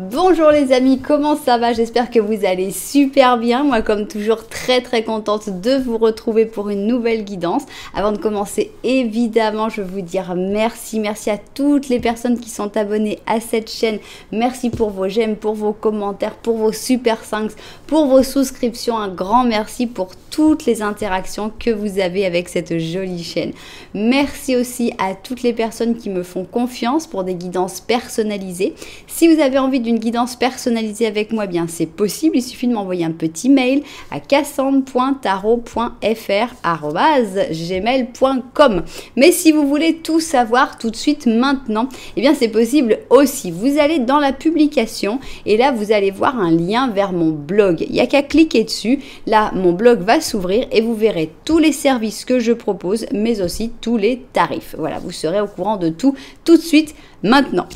Bonjour les amis, comment ça va? J'espère que vous allez super bien. Moi comme toujours très contente de vous retrouver pour une nouvelle guidance. Avant de commencer, évidemment, je veux vous dire merci à toutes les personnes qui sont abonnées à cette chaîne. Merci pour vos j'aime, pour vos commentaires, pour vos super thanks, pour vos souscriptions. Un grand merci pour toutes les interactions que vous avez avec cette jolie chaîne. Merci aussi à toutes les personnes qui me font confiance pour des guidances personnalisées. Si vous avez envie d'une guidance personnalisée avec moi, bien c'est possible, il suffit de m'envoyer un petit mail à cassandre.tarot.fr@gmail.com. Mais si vous voulez tout savoir tout de suite maintenant, eh bien c'est possible aussi. Vous allez dans la publication et là vous allez voir un lien vers mon blog. Il n'y a qu'à cliquer dessus. Là mon blog va s'ouvrir et vous verrez tous les services que je propose, mais aussi tous les tarifs. Voilà, vous serez au courant de tout de suite maintenant.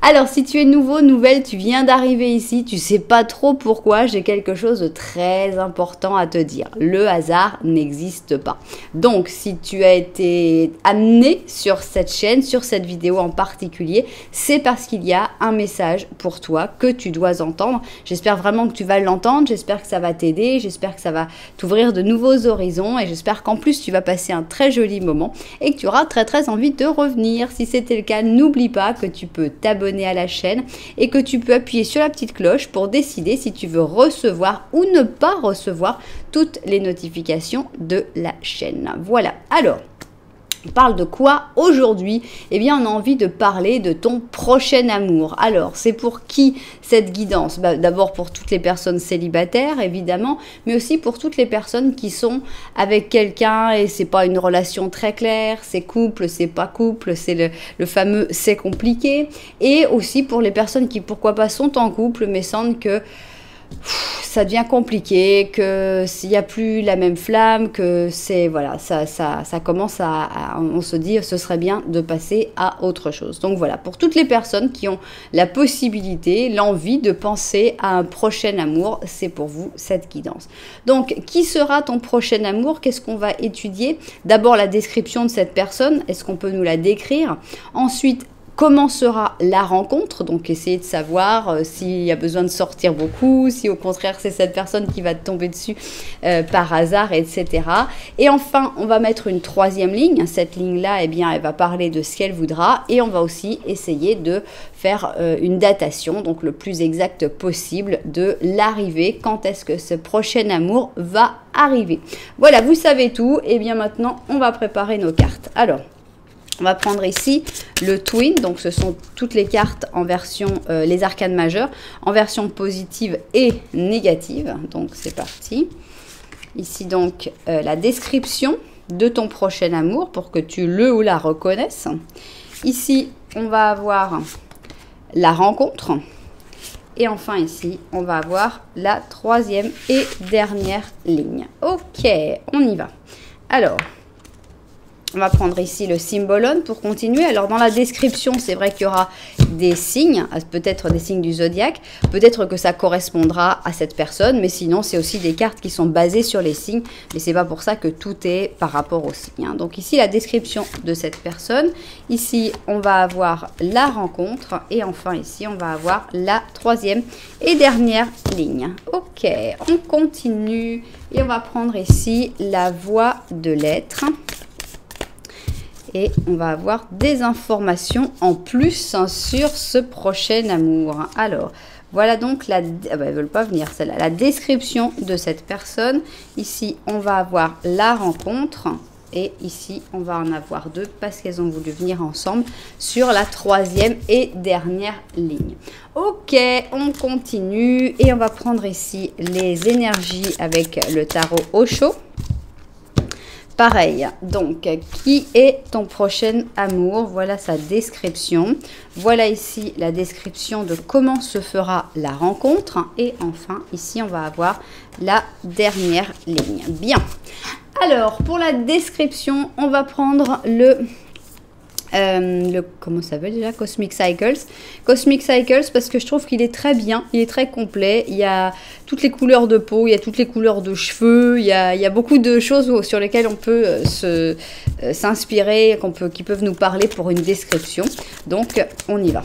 Alors, si tu es nouveau, nouvelle, tu viens d'arriver ici, tu sais pas trop pourquoi, j'ai quelque chose de très important à te dire. Le hasard n'existe pas. Donc, si tu as été amené sur cette chaîne, sur cette vidéo en particulier, c'est parce qu'il y a un message pour toi que tu dois entendre. J'espère vraiment que tu vas l'entendre, j'espère que ça va t'aider, j'espère que ça va t'ouvrir de nouveaux horizons et j'espère qu'en plus tu vas passer un très joli moment et que tu auras très envie de revenir. Si c'était le cas, n'oublie pas que tu peux t'abonner à la chaîne et que tu peux appuyer sur la petite cloche pour décider si tu veux recevoir ou ne pas recevoir toutes les notifications de la chaîne. Voilà, alors on parle de quoi aujourd'hui? Eh bien, on a envie de parler de ton prochain amour. Alors, c'est pour qui cette guidance? D'abord pour toutes les personnes célibataires, évidemment, mais aussi pour toutes les personnes qui sont avec quelqu'un et c'est pas une relation très claire, c'est couple, c'est pas couple, c'est le fameux c'est compliqué. Et aussi pour les personnes qui, pourquoi pas, sont en couple, mais sentent que ça devient compliqué, que s'il n'y a plus la même flamme, que c'est voilà, ça commence on se dit ce serait bien de passer à autre chose. Donc voilà, pour toutes les personnes qui ont la possibilité, l'envie de penser à un prochain amour, c'est pour vous cette guidance. Donc qui sera ton prochain amour? Qu'est-ce qu'on va étudier? D'abord la description de cette personne, est-ce qu'on peut nous la décrire? Ensuite, comment sera la rencontre? Donc, essayer de savoir s'il y a besoin de sortir beaucoup, si au contraire, c'est cette personne qui va te tomber dessus par hasard, etc. Et enfin, on va mettre une troisième ligne. Cette ligne-là, eh bien, elle va parler de ce qu'elle voudra. Et on va aussi essayer de faire une datation, donc le plus exact possible, de l'arrivée. Quand est-ce que ce prochain amour va arriver? Voilà, vous savez tout. Et bien maintenant, on va préparer nos cartes. Alors, on va prendre ici le Twin, donc ce sont toutes les cartes en version, les arcanes majeures, en version positive et négative. Donc c'est parti. Ici donc la description de ton prochain amour pour que tu le ou la reconnaisses. Ici on va avoir la rencontre. Et enfin ici on va avoir la troisième et dernière ligne. Ok, on y va. Alors, on va prendre ici le symbolon pour continuer. Alors, dans la description, c'est vrai qu'il y aura des signes, peut-être des signes du zodiaque. Peut-être que ça correspondra à cette personne, mais sinon, c'est aussi des cartes qui sont basées sur les signes. Mais c'est pas pour ça que tout est par rapport aux signes, hein. Donc ici, la description de cette personne. Ici, on va avoir la rencontre. Et enfin, ici, on va avoir la troisième et dernière ligne. Ok, on continue. Et on va prendre ici la voie de l'être. Et on va avoir des informations en plus sur ce prochain amour. Alors, voilà donc elles ne veulent pas venir celle-là. La description de cette personne. Ici, on va avoir la rencontre. Et ici, on va en avoir deux parce qu'elles ont voulu venir ensemble sur la troisième et dernière ligne. Ok, on continue. Et on va prendre ici les énergies avec le tarot Osho. Pareil, donc, qui est ton prochain amour? Voilà sa description. Voilà ici la description de comment se fera la rencontre. Et enfin, ici, on va avoir la dernière ligne. Bien. Alors, pour la description, on va prendre comment ça s'appelle déjà, Cosmic Cycles parce que je trouve qu'il est très bien, il est très complet, il y a toutes les couleurs de peau, il y a toutes les couleurs de cheveux, il y a beaucoup de choses sur lesquelles on peut s'inspirer, qui peuvent nous parler pour une description. Donc on y va.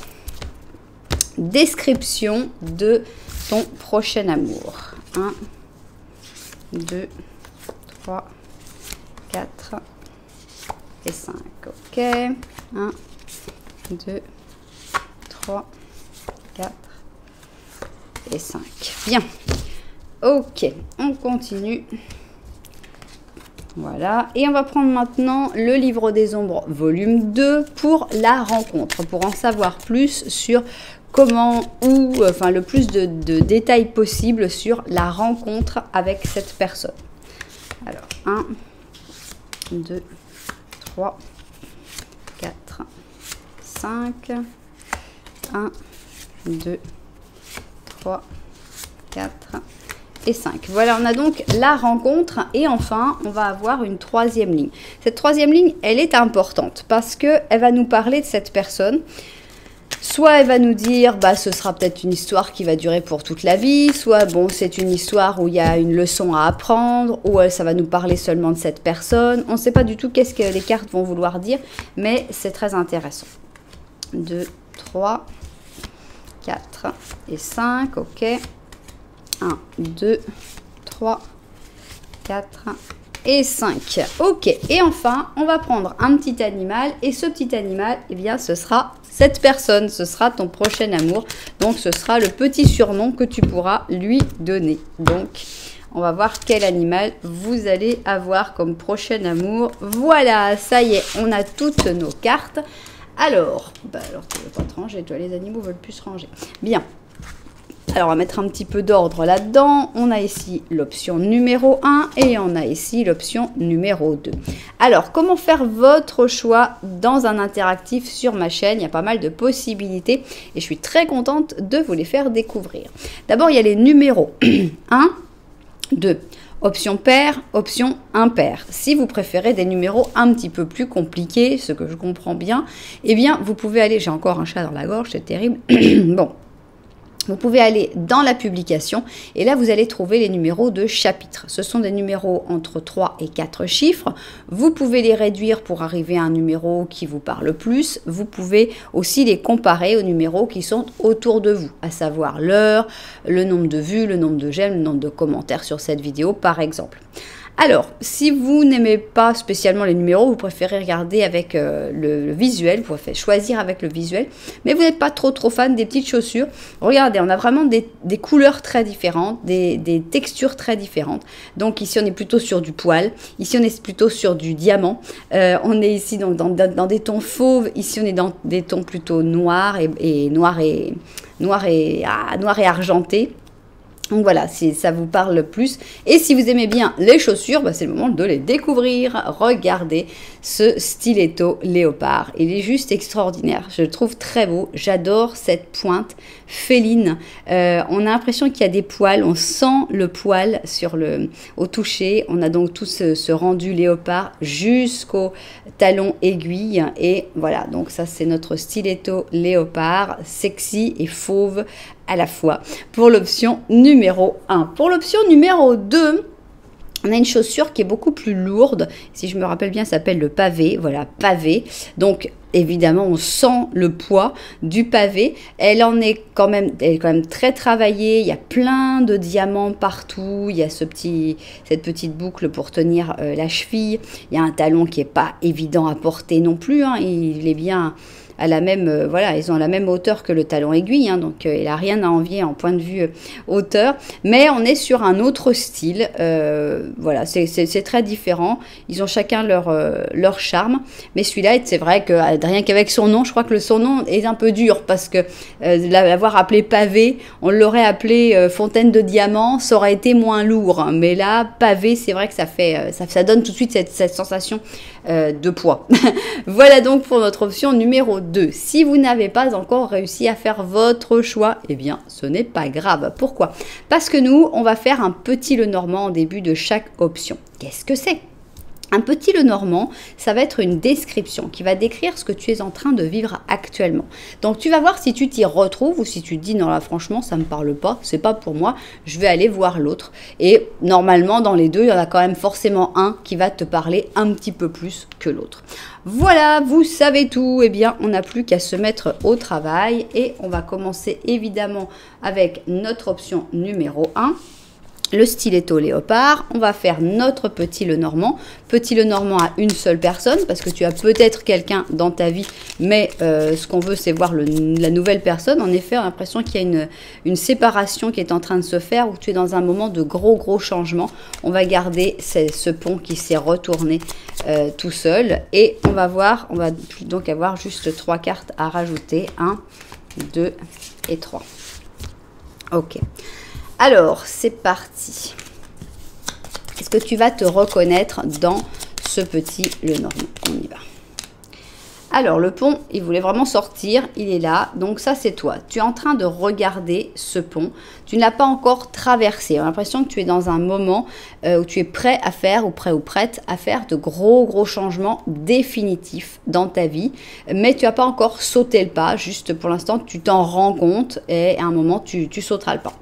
description de ton prochain amour. 1, 2, 3, 4 et 5. Ok. 1, 2, 3, 4 et 5. Bien. Ok, on continue. Voilà, et on va prendre maintenant le livre des ombres volume 2 pour la rencontre, pour en savoir plus sur comment, enfin le plus de détails possible sur la rencontre avec cette personne. Alors, 1, 2, 3, 4, 5, 1, 2, 3, 4 et 5. Voilà, on a donc la rencontre et enfin, on va avoir une troisième ligne. Cette troisième ligne, elle est importante parce qu'elle va nous parler de cette personne. Soit elle va nous dire, bah, ce sera peut-être une histoire qui va durer pour toute la vie, soit bon, c'est une histoire où il y a une leçon à apprendre, ou ça va nous parler seulement de cette personne. On ne sait pas du tout qu'est-ce que les cartes vont vouloir dire, mais c'est très intéressant. 2, 3, 4 et 5, ok. 1, 2, 3, 4 et 5. Ok, et enfin, on va prendre un petit animal. Et ce petit animal, eh bien, ce sera cette personne. Ce sera ton prochain amour. Donc, ce sera le petit surnom que tu pourras lui donner. Donc, on va voir quel animal vous allez avoir comme prochain amour. Voilà, ça y est, on a toutes nos cartes. Alors, tu ne veux pas te ranger. Toi, les animaux veulent plus se ranger. Bien. Alors, on va mettre un petit peu d'ordre là-dedans. On a ici l'option numéro 1 et on a ici l'option numéro 2. Alors, comment faire votre choix dans un interactif sur ma chaîne? Il y a pas mal de possibilités et je suis très contente de vous les faire découvrir. D'abord, il y a les numéros 1, 2. Option pair, option impair. Si vous préférez des numéros un petit peu plus compliqués, ce que je comprends bien, eh bien, vous pouvez aller... J'ai encore un chat dans la gorge, c'est terrible. Bon. Vous pouvez aller dans la publication et là, vous allez trouver les numéros de chapitre. Ce sont des numéros entre 3 et 4 chiffres. Vous pouvez les réduire pour arriver à un numéro qui vous parle plus. Vous pouvez aussi les comparer aux numéros qui sont autour de vous, à savoir l'heure, le nombre de vues, le nombre de j'aime, le nombre de commentaires sur cette vidéo, par exemple. Alors, si vous n'aimez pas spécialement les numéros, vous préférez regarder avec le visuel, vous pouvez choisir avec le visuel, mais vous n'êtes pas trop fan des petites chaussures. Regardez, on a vraiment des couleurs très différentes, des textures très différentes. Donc ici, on est plutôt sur du poil, ici, on est plutôt sur du diamant, on est ici donc dans des tons fauves, ici, on est dans des tons plutôt noirs et argentés. Donc voilà, si ça vous parle plus. Et si vous aimez bien les chaussures, bah c'est le moment de les découvrir. Regardez ce stiletto léopard. Il est juste extraordinaire. Je le trouve très beau. J'adore cette pointe féline. On a l'impression qu'il y a des poils. On sent le poil au toucher. On a donc tout ce rendu léopard jusqu'au talon aiguille. Et voilà, donc ça c'est notre stiletto léopard. Sexy et fauve à la fois pour l'option numéro 1. Pour l'option numéro 2, on a une chaussure qui est beaucoup plus lourde. Si je me rappelle bien, ça s'appelle le pavé. Voilà, pavé. Donc, évidemment, on sent le poids du pavé. Elle est quand même très travaillée. Il y a plein de diamants partout. Il y a cette petite boucle pour tenir la cheville. Il y a un talon qui n'est pas évident à porter non plus. Hein. Il est bien... à la même, voilà, ils ont la même hauteur que le talon aiguille, hein, donc il n'a rien à envier en point de vue hauteur, mais on est sur un autre style, voilà, c'est très différent, ils ont chacun leur charme, mais celui-là, c'est vrai que rien qu'avec son nom, je crois que son nom est un peu dur, parce que l'avoir appelé pavé, on l'aurait appelé fontaine de diamants, ça aurait été moins lourd, hein, mais là, pavé, c'est vrai que ça donne tout de suite cette sensation de poids. Voilà donc pour notre option numéro 2. Si vous n'avez pas encore réussi à faire votre choix, eh bien ce n'est pas grave. Pourquoi? Parce que nous, on va faire un petit Lenormand en début de chaque option. Qu'est-ce que c'est? Un petit Lenormand, ça va être une description qui va décrire ce que tu es en train de vivre actuellement. Donc tu vas voir si tu t'y retrouves ou si tu te dis non là franchement ça me parle pas, c'est pas pour moi, je vais aller voir l'autre. Et normalement dans les deux, il y en a quand même forcément un qui va te parler un petit peu plus que l'autre. Voilà, vous savez tout. Eh bien, on n'a plus qu'à se mettre au travail et on va commencer évidemment avec notre option numéro 1. Le stiletto léopard, on va faire notre petit Lenormand. Petit Lenormand à une seule personne, parce que tu as peut-être quelqu'un dans ta vie, mais ce qu'on veut, c'est voir la nouvelle personne. En effet, on a l'impression qu'il y a une séparation qui est en train de se faire, où tu es dans un moment de gros changements. On va garder ce pont qui s'est retourné tout seul. Et on va donc avoir juste 3 cartes à rajouter. 1, 2 et 3. Ok. Alors, c'est parti. Est-ce que tu vas te reconnaître dans ce petit Lenormand? On y va. Alors, le pont, il voulait vraiment sortir. Il est là. Donc, ça, c'est toi. Tu es en train de regarder ce pont. Tu ne l'as pas encore traversé. On a l'impression que tu es dans un moment où tu es prêt à faire ou prête à faire de gros changements définitifs dans ta vie. Mais tu n'as pas encore sauté le pas. Juste pour l'instant, tu t'en rends compte et à un moment, tu sauteras le pas.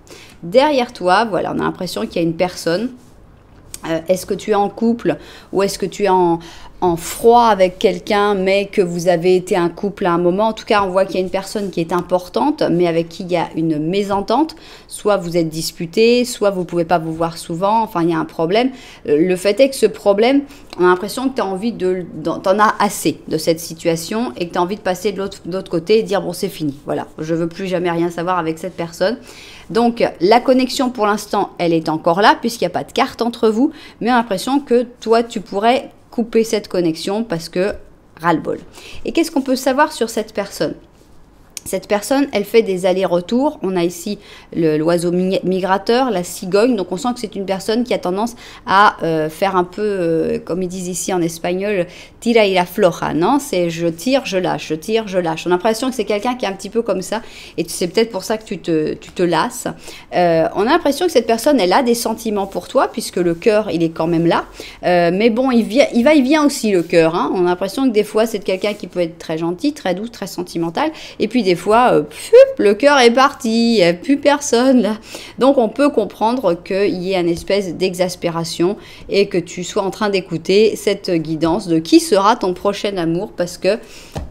Derrière toi, voilà, on a l'impression qu'il y a une personne. Est-ce que tu es en couple ou est-ce que tu es en froid avec quelqu'un, mais que vous avez été un couple à un moment? En tout cas, on voit qu'il y a une personne qui est importante, mais avec qui il y a une mésentente. Soit vous êtes disputés, soit vous ne pouvez pas vous voir souvent. Enfin, il y a un problème. Le fait est que ce problème, on a l'impression que tu as envie t'en as assez de cette situation et que tu as envie de passer de l'autre côté et dire bon, c'est fini. Voilà, je ne veux plus jamais rien savoir avec cette personne. Donc, la connexion, pour l'instant, elle est encore là, puisqu'il n'y a pas de carte entre vous, mais on a l'impression que toi, tu pourrais couper cette connexion parce que ras-le-bol. Et qu'est-ce qu'on peut savoir sur cette personne? Cette personne, elle fait des allers-retours. On a ici l'oiseau migrateur, la cigogne. Donc, on sent que c'est une personne qui a tendance à faire un peu, comme ils disent ici en espagnol, tira y afloja, non? C'est je tire, je lâche, je tire, je lâche. On a l'impression que c'est quelqu'un qui est un petit peu comme ça. Et c'est peut-être pour ça que tu te lasses. On a l'impression que cette personne, elle a des sentiments pour toi, puisque le cœur, il est quand même là. Mais bon, il vient aussi, le cœur. Hein. On a l'impression que des fois, c'est quelqu'un qui peut être très gentil, très doux, très sentimental. Et puis, des fois, le cœur est parti, il n'y a plus personne là. Donc on peut comprendre qu'il y ait une espèce d'exaspération et que tu sois en train d'écouter cette guidance de qui sera ton prochain amour, parce que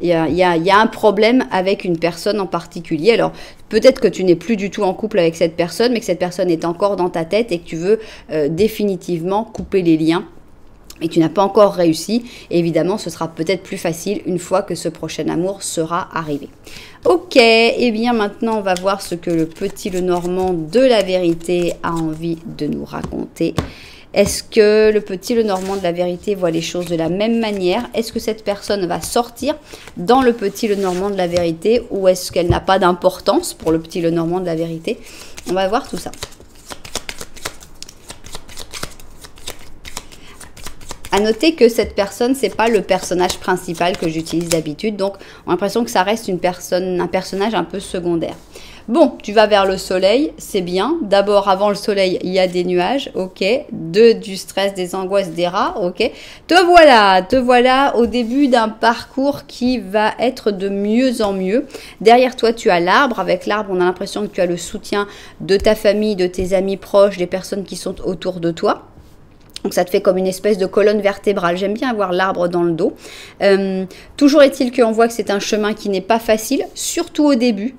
il y a un problème avec une personne en particulier. Alors peut-être que tu n'es plus du tout en couple avec cette personne, mais que cette personne est encore dans ta tête et que tu veux définitivement couper les liens. Et tu n'as pas encore réussi. Et évidemment, ce sera peut-être plus facile une fois que ce prochain amour sera arrivé. Ok, et bien maintenant, on va voir ce que le petit Lenormand de la vérité a envie de nous raconter. Est-ce que le petit Lenormand de la vérité voit les choses de la même manière? Est-ce que cette personne va sortir dans le petit Lenormand de la vérité, ou est-ce qu'elle n'a pas d'importance pour le petit Lenormand de la vérité? On va voir tout ça. À noter que cette personne, c'est pas le personnage principal que j'utilise d'habitude, donc on a l'impression que ça reste un personnage un peu secondaire. Bon, tu vas vers le soleil, c'est bien. D'abord, avant le soleil, il y a des nuages, ok. Du stress, des angoisses, des rats, ok. Te voilà au début d'un parcours qui va être de mieux en mieux. Derrière toi, tu as l'arbre. Avec l'arbre, on a l'impression que tu as le soutien de ta famille, de tes amis proches, des personnes qui sont autour de toi. Donc ça te fait comme une espèce de colonne vertébrale. J'aime bien avoir l'arbre dans le dos. Toujours est-il qu'on voit que c'est un chemin qui n'est pas facile, surtout au début.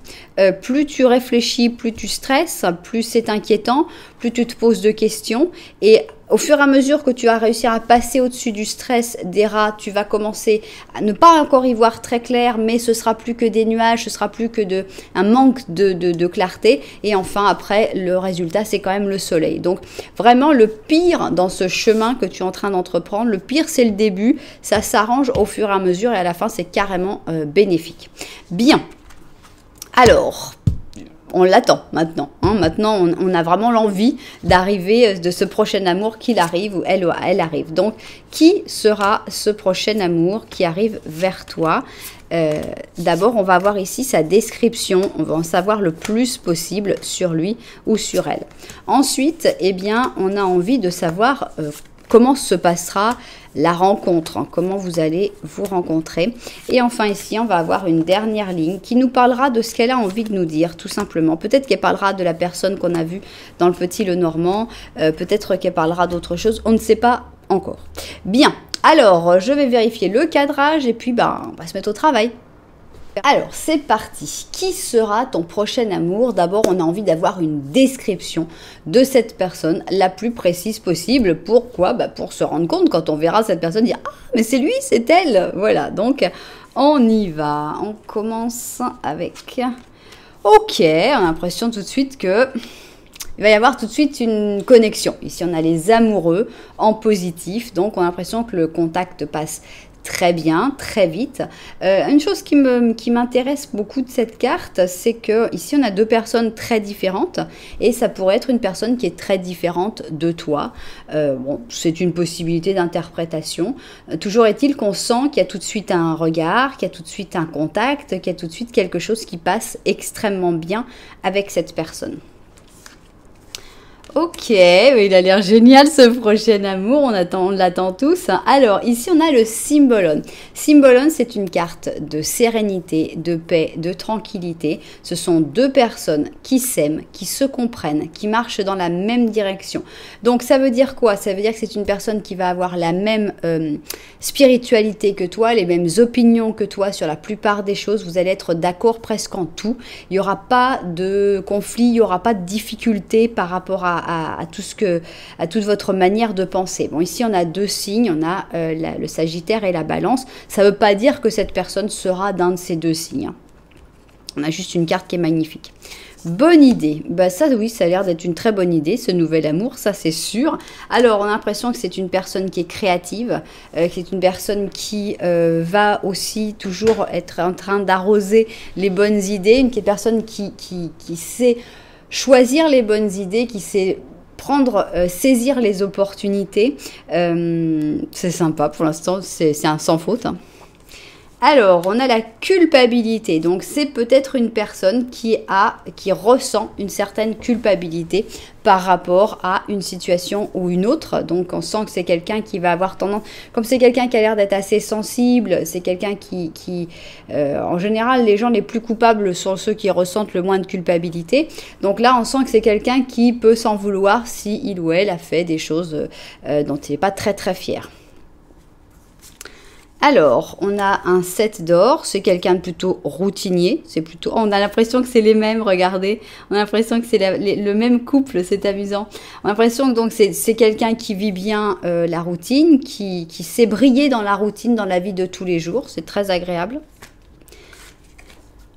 Plus tu réfléchis, plus tu stresses, plus c'est inquiétant, plus tu te poses de questions. Et au fur et à mesure que tu vas réussir à passer au-dessus du stress, des rats, tu vas commencer à ne pas encore y voir très clair, mais ce sera plus que des nuages, ce sera plus que un manque de clarté. Et enfin, après, le résultat, c'est quand même le soleil. Donc, vraiment, le pire dans ce chemin que tu es en train d'entreprendre, le pire, c'est le début. Ça s'arrange au fur et à mesure et à la fin, c'est carrément bénéfique. Bien. Alors, on l'attend maintenant. Hein. Maintenant, on a vraiment l'envie d'arriver, de ce prochain amour, qu'il arrive ou elle arrive. Donc, qui sera ce prochain amour qui arrive vers toi? D'abord, on va voir ici sa description. On va en savoir le plus possible sur lui ou sur elle. Ensuite, eh bien, on a envie de savoir comment se passera la rencontre, hein, comment vous allez vous rencontrer. Et enfin ici, on va avoir une dernière ligne qui nous parlera de ce qu'elle a envie de nous dire, tout simplement. Peut-être qu'elle parlera de la personne qu'on a vue dans le Petit Lenormand, peut-être qu'elle parlera d'autre chose, on ne sait pas encore. Bien, alors je vais vérifier le cadrage et puis on va se mettre au travail. Alors, c'est parti. Qui sera ton prochain amour? D'abord, on a envie d'avoir une description de cette personne la plus précise possible. Pourquoi? Pour se rendre compte quand on verra cette personne dire « Ah, mais c'est lui, c'est elle !» Voilà, donc on y va. On commence avec... Ok, on a l'impression tout de suite que... Il va y avoir tout de suite une connexion. Ici, on a les amoureux en positif, donc on a l'impression que le contact passe très bien, très vite. Une chose qui m'intéresse beaucoup de cette carte, c'est que ici on a deux personnes très différentes et ça pourrait être une personne qui est très différente de toi. Bon, c'est une possibilité d'interprétation. Toujours est-il qu'on sent qu'il y a tout de suite un regard, qu'il y a tout de suite un contact, qu'il y a tout de suite quelque chose qui passe extrêmement bien avec cette personne. Ok, il a l'air génial ce prochain amour, on l'attend tous. Alors ici on a le Cymbalum. Cymbalum, c'est une carte de sérénité, de paix, de tranquillité. Ce sont deux personnes qui s'aiment, qui se comprennent, qui marchent dans la même direction. Donc ça veut dire quoi? Ça veut dire que c'est une personne qui va avoir la même spiritualité que toi, les mêmes opinions que toi sur la plupart des choses. Vous allez être d'accord presque en tout. Il n'y aura pas de conflit, il n'y aura pas de difficulté par rapport à toute votre manière de penser. Bon, ici, on a deux signes, on a le Sagittaire et la Balance. Ça ne veut pas dire que cette personne sera d'un de ces deux signes. On a juste une carte qui est magnifique. Bonne idée. Ça, oui, ça a l'air d'être une très bonne idée, ce nouvel amour, ça c'est sûr. Alors, on a l'impression que c'est une personne qui est créative, que c'est une personne qui va aussi toujours être en train d'arroser les bonnes idées, une personne qui sait choisir les bonnes idées, qui sait saisir les opportunités. C'est sympa pour l'instant, c'est un sans faute. Hein. Alors, on a la culpabilité. Donc, c'est peut-être une personne qui ressent une certaine culpabilité par rapport à une situation ou une autre. Donc, on sent que c'est quelqu'un qui va avoir tendance... Comme c'est quelqu'un qui a l'air d'être assez sensible, c'est quelqu'un en général, les gens les plus coupables sont ceux qui ressentent le moins de culpabilité. Donc là, on sent que c'est quelqu'un qui peut s'en vouloir si il ou elle a fait des choses dont il n'est pas très très fier. Alors, on a un 7 d'or, c'est quelqu'un de plutôt routinier, on a l'impression que c'est les mêmes, regardez, on a l'impression que c'est le même couple, c'est amusant. On a l'impression que donc c'est quelqu'un qui vit bien la routine, qui sait briller dans la routine, dans la vie de tous les jours, c'est très agréable.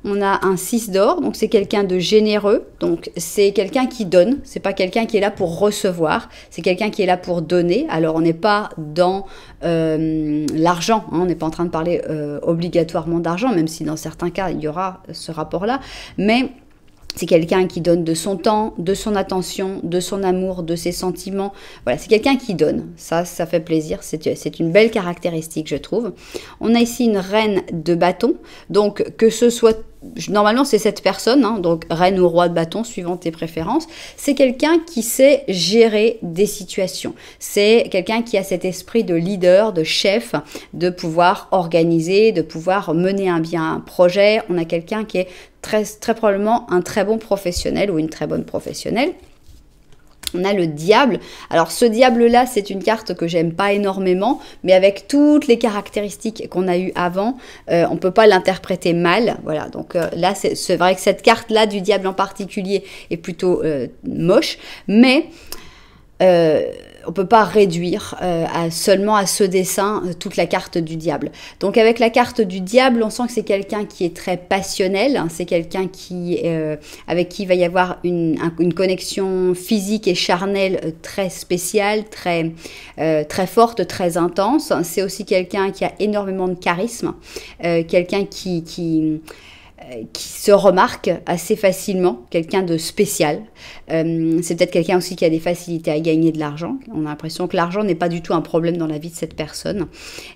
On a un 6 d'or, donc c'est quelqu'un de généreux, donc c'est quelqu'un qui donne, c'est pas quelqu'un qui est là pour recevoir, c'est quelqu'un qui est là pour donner. Alors on n'est pas dans l'argent, hein, on n'est pas en train de parler obligatoirement d'argent, même si dans certains cas il y aura ce rapport-là, mais c'est quelqu'un qui donne de son temps, de son attention, de son amour, de ses sentiments. Voilà, c'est quelqu'un qui donne. Ça fait plaisir. C'est une belle caractéristique, je trouve. On a ici une reine de bâton. Donc, que ce soit... Normalement, c'est cette personne, hein, donc reine ou roi de bâton, suivant tes préférences. C'est quelqu'un qui sait gérer des situations. C'est quelqu'un qui a cet esprit de leader, de chef, de pouvoir organiser, de pouvoir mener à bien un projet. On a quelqu'un qui est très probablement un très bon professionnel ou une très bonne professionnelle. On a le diable. Alors ce diable-là, c'est une carte que j'aime pas énormément, mais avec toutes les caractéristiques qu'on a eues avant, on peut pas l'interpréter mal. Voilà, donc là, c'est vrai que cette carte-là du diable en particulier est plutôt moche, mais... on ne peut pas réduire seulement à ce dessin toute la carte du diable. Donc avec la carte du diable, on sent que c'est quelqu'un qui est très passionnel, hein, c'est quelqu'un avec qui il va y avoir une connexion physique et charnelle très spéciale, très forte, très intense. C'est aussi quelqu'un qui a énormément de charisme, quelqu'un qui qui se remarque assez facilement, quelqu'un de spécial. C'est peut-être quelqu'un aussi qui a des facilités à gagner de l'argent. On a l'impression que l'argent n'est pas du tout un problème dans la vie de cette personne.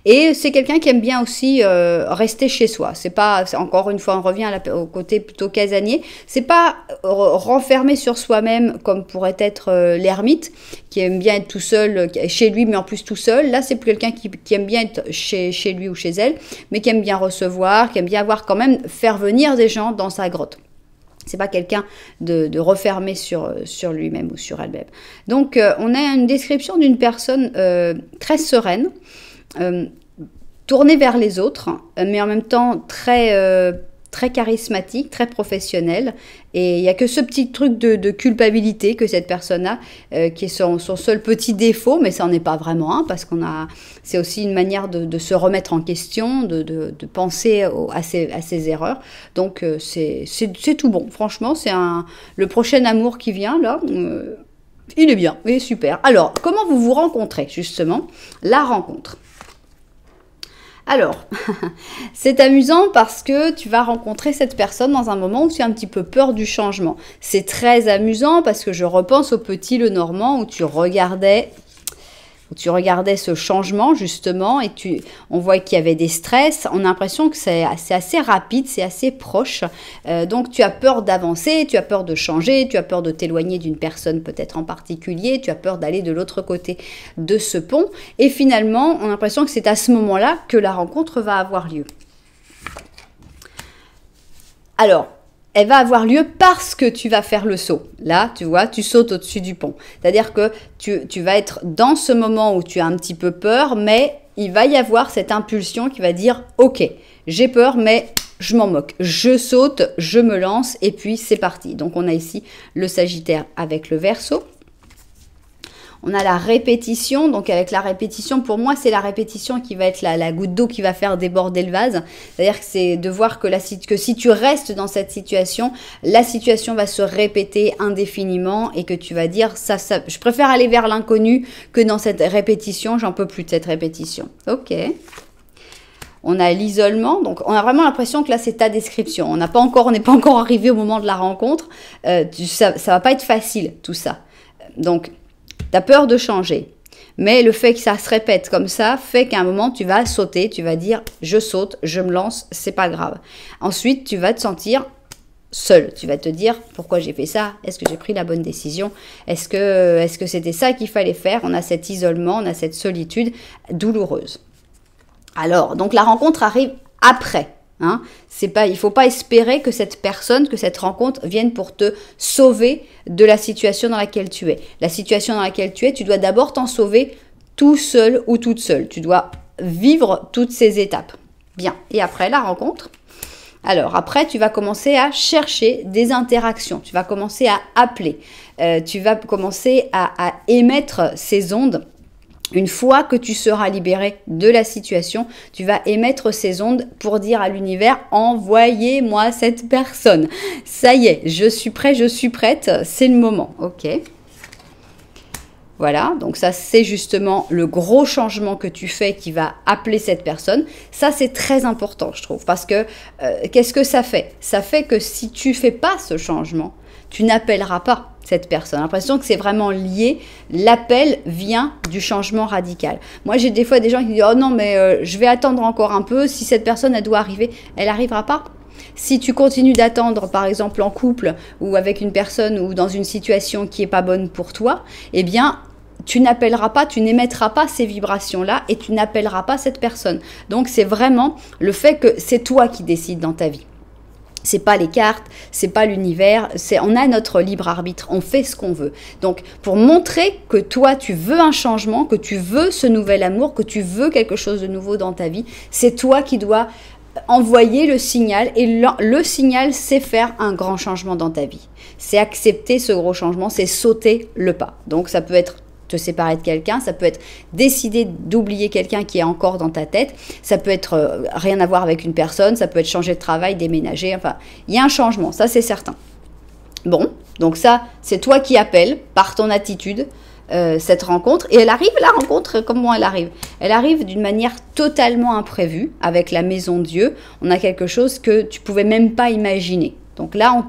Et c'est quelqu'un qui aime bien aussi rester chez soi. C'est pas, encore une fois, on revient au côté plutôt casanier. C'est pas renfermé sur soi-même comme pourrait être l'ermite, qui aime bien être tout seul chez lui, mais en plus tout seul. Là, c'est plus quelqu'un qui aime bien être chez lui ou chez elle, mais qui aime bien recevoir, qui aime bien avoir quand même faire venir des gens dans sa grotte. C'est pas quelqu'un de refermé sur lui-même ou sur elle-même. Donc, on a une description d'une personne très sereine, tournée vers les autres, mais en même temps très charismatique, très professionnelle. Et il n'y a que ce petit truc de culpabilité que cette personne a, qui est son seul petit défaut, mais ça n'en est pas vraiment un, parce c'est aussi une manière de se remettre en question, de penser à ses erreurs. Donc c'est tout bon. Franchement, le prochain amour qui vient, là, il est bien, il est super. Alors, comment vous vous rencontrez, justement? La rencontre. Alors, c'est amusant parce que tu vas rencontrer cette personne dans un moment où tu as un petit peu peur du changement. C'est très amusant parce que je repense au Petit Lenormand où tu regardais ce changement justement et on voit qu'il y avait des stress. On a l'impression que c'est assez rapide, c'est assez proche. Donc tu as peur d'avancer, tu as peur de changer, tu as peur de t'éloigner d'une personne peut-être en particulier, tu as peur d'aller de l'autre côté de ce pont. Et finalement, on a l'impression que c'est à ce moment-là que la rencontre va avoir lieu. Alors, elle va avoir lieu parce que tu vas faire le saut. Là, tu vois, tu sautes au-dessus du pont. C'est-à-dire que tu vas être dans ce moment où tu as un petit peu peur, mais il va y avoir cette impulsion qui va dire « Ok, j'ai peur, mais je m'en moque. Je saute, je me lance et puis c'est parti. » Donc, on a ici le Sagittaire avec le Verseau. On a la répétition, donc avec la répétition, pour moi, c'est la répétition qui va être la goutte d'eau qui va faire déborder le vase. C'est-à-dire que c'est de voir que si tu restes dans cette situation, la situation va se répéter indéfiniment et que tu vas dire, je préfère aller vers l'inconnu que dans cette répétition, j'en peux plus de cette répétition. Ok. On a l'isolement, donc on a vraiment l'impression que là, c'est ta description. On n'est pas encore arrivé au moment de la rencontre. Ça va pas être facile, tout ça. Donc, tu as peur de changer, mais le fait que ça se répète comme ça fait qu'à un moment, tu vas sauter, tu vas dire « je saute, je me lance, c'est pas grave ». Ensuite, tu vas te sentir seul. Tu vas te dire « pourquoi j'ai fait ça? Est-ce que j'ai pris la bonne décision? Est-ce que c'était ça qu'il fallait faire ?» On a cet isolement, on a cette solitude douloureuse. Alors, donc la rencontre arrive après. Hein, il ne faut pas espérer que cette rencontre vienne pour te sauver de la situation dans laquelle tu es. La situation dans laquelle tu es, tu dois d'abord t'en sauver tout seul ou toute seule. Tu dois vivre toutes ces étapes. Bien, et après la rencontre, alors après tu vas commencer à chercher des interactions, tu vas commencer à appeler, tu vas commencer à émettre ces ondes. Une fois que tu seras libéré de la situation, tu vas émettre ces ondes pour dire à l'univers « Envoyez-moi cette personne ». Ça y est, je suis prêt, je suis prête, c'est le moment. Ok. Voilà, donc ça c'est justement le gros changement que tu fais qui va appeler cette personne. Ça c'est très important je trouve parce que qu'est-ce que ça fait? Ça fait que si tu fais pas ce changement, tu n'appelleras pas cette personne. J'ai l'impression que c'est vraiment lié. L'appel vient du changement radical. Moi, j'ai des fois des gens qui disent « Oh non, mais je vais attendre encore un peu. Si cette personne, elle doit arriver, elle n'arrivera pas. » Si tu continues d'attendre, par exemple en couple ou avec une personne ou dans une situation qui n'est pas bonne pour toi, eh bien, tu n'appelleras pas, tu n'émettras pas ces vibrations-là et tu n'appelleras pas cette personne. Donc, c'est vraiment le fait que c'est toi qui décides dans ta vie. C'est pas les cartes, c'est pas l'univers, on a notre libre arbitre, on fait ce qu'on veut. Donc, pour montrer que toi, tu veux un changement, que tu veux ce nouvel amour, que tu veux quelque chose de nouveau dans ta vie, c'est toi qui dois envoyer le signal et le signal, c'est faire un grand changement dans ta vie. C'est accepter ce gros changement, c'est sauter le pas. Donc, ça peut être te séparer de quelqu'un, ça peut être décider d'oublier quelqu'un qui est encore dans ta tête, ça peut être rien à voir avec une personne, ça peut être changer de travail, déménager, enfin, il y a un changement, ça c'est certain. Bon, donc ça, c'est toi qui appelles par ton attitude cette rencontre. Et elle arrive, la rencontre, comment elle arrive? Elle arrive d'une manière totalement imprévue. Avec la maison Dieu, on a quelque chose que tu pouvais même pas imaginer. Donc là,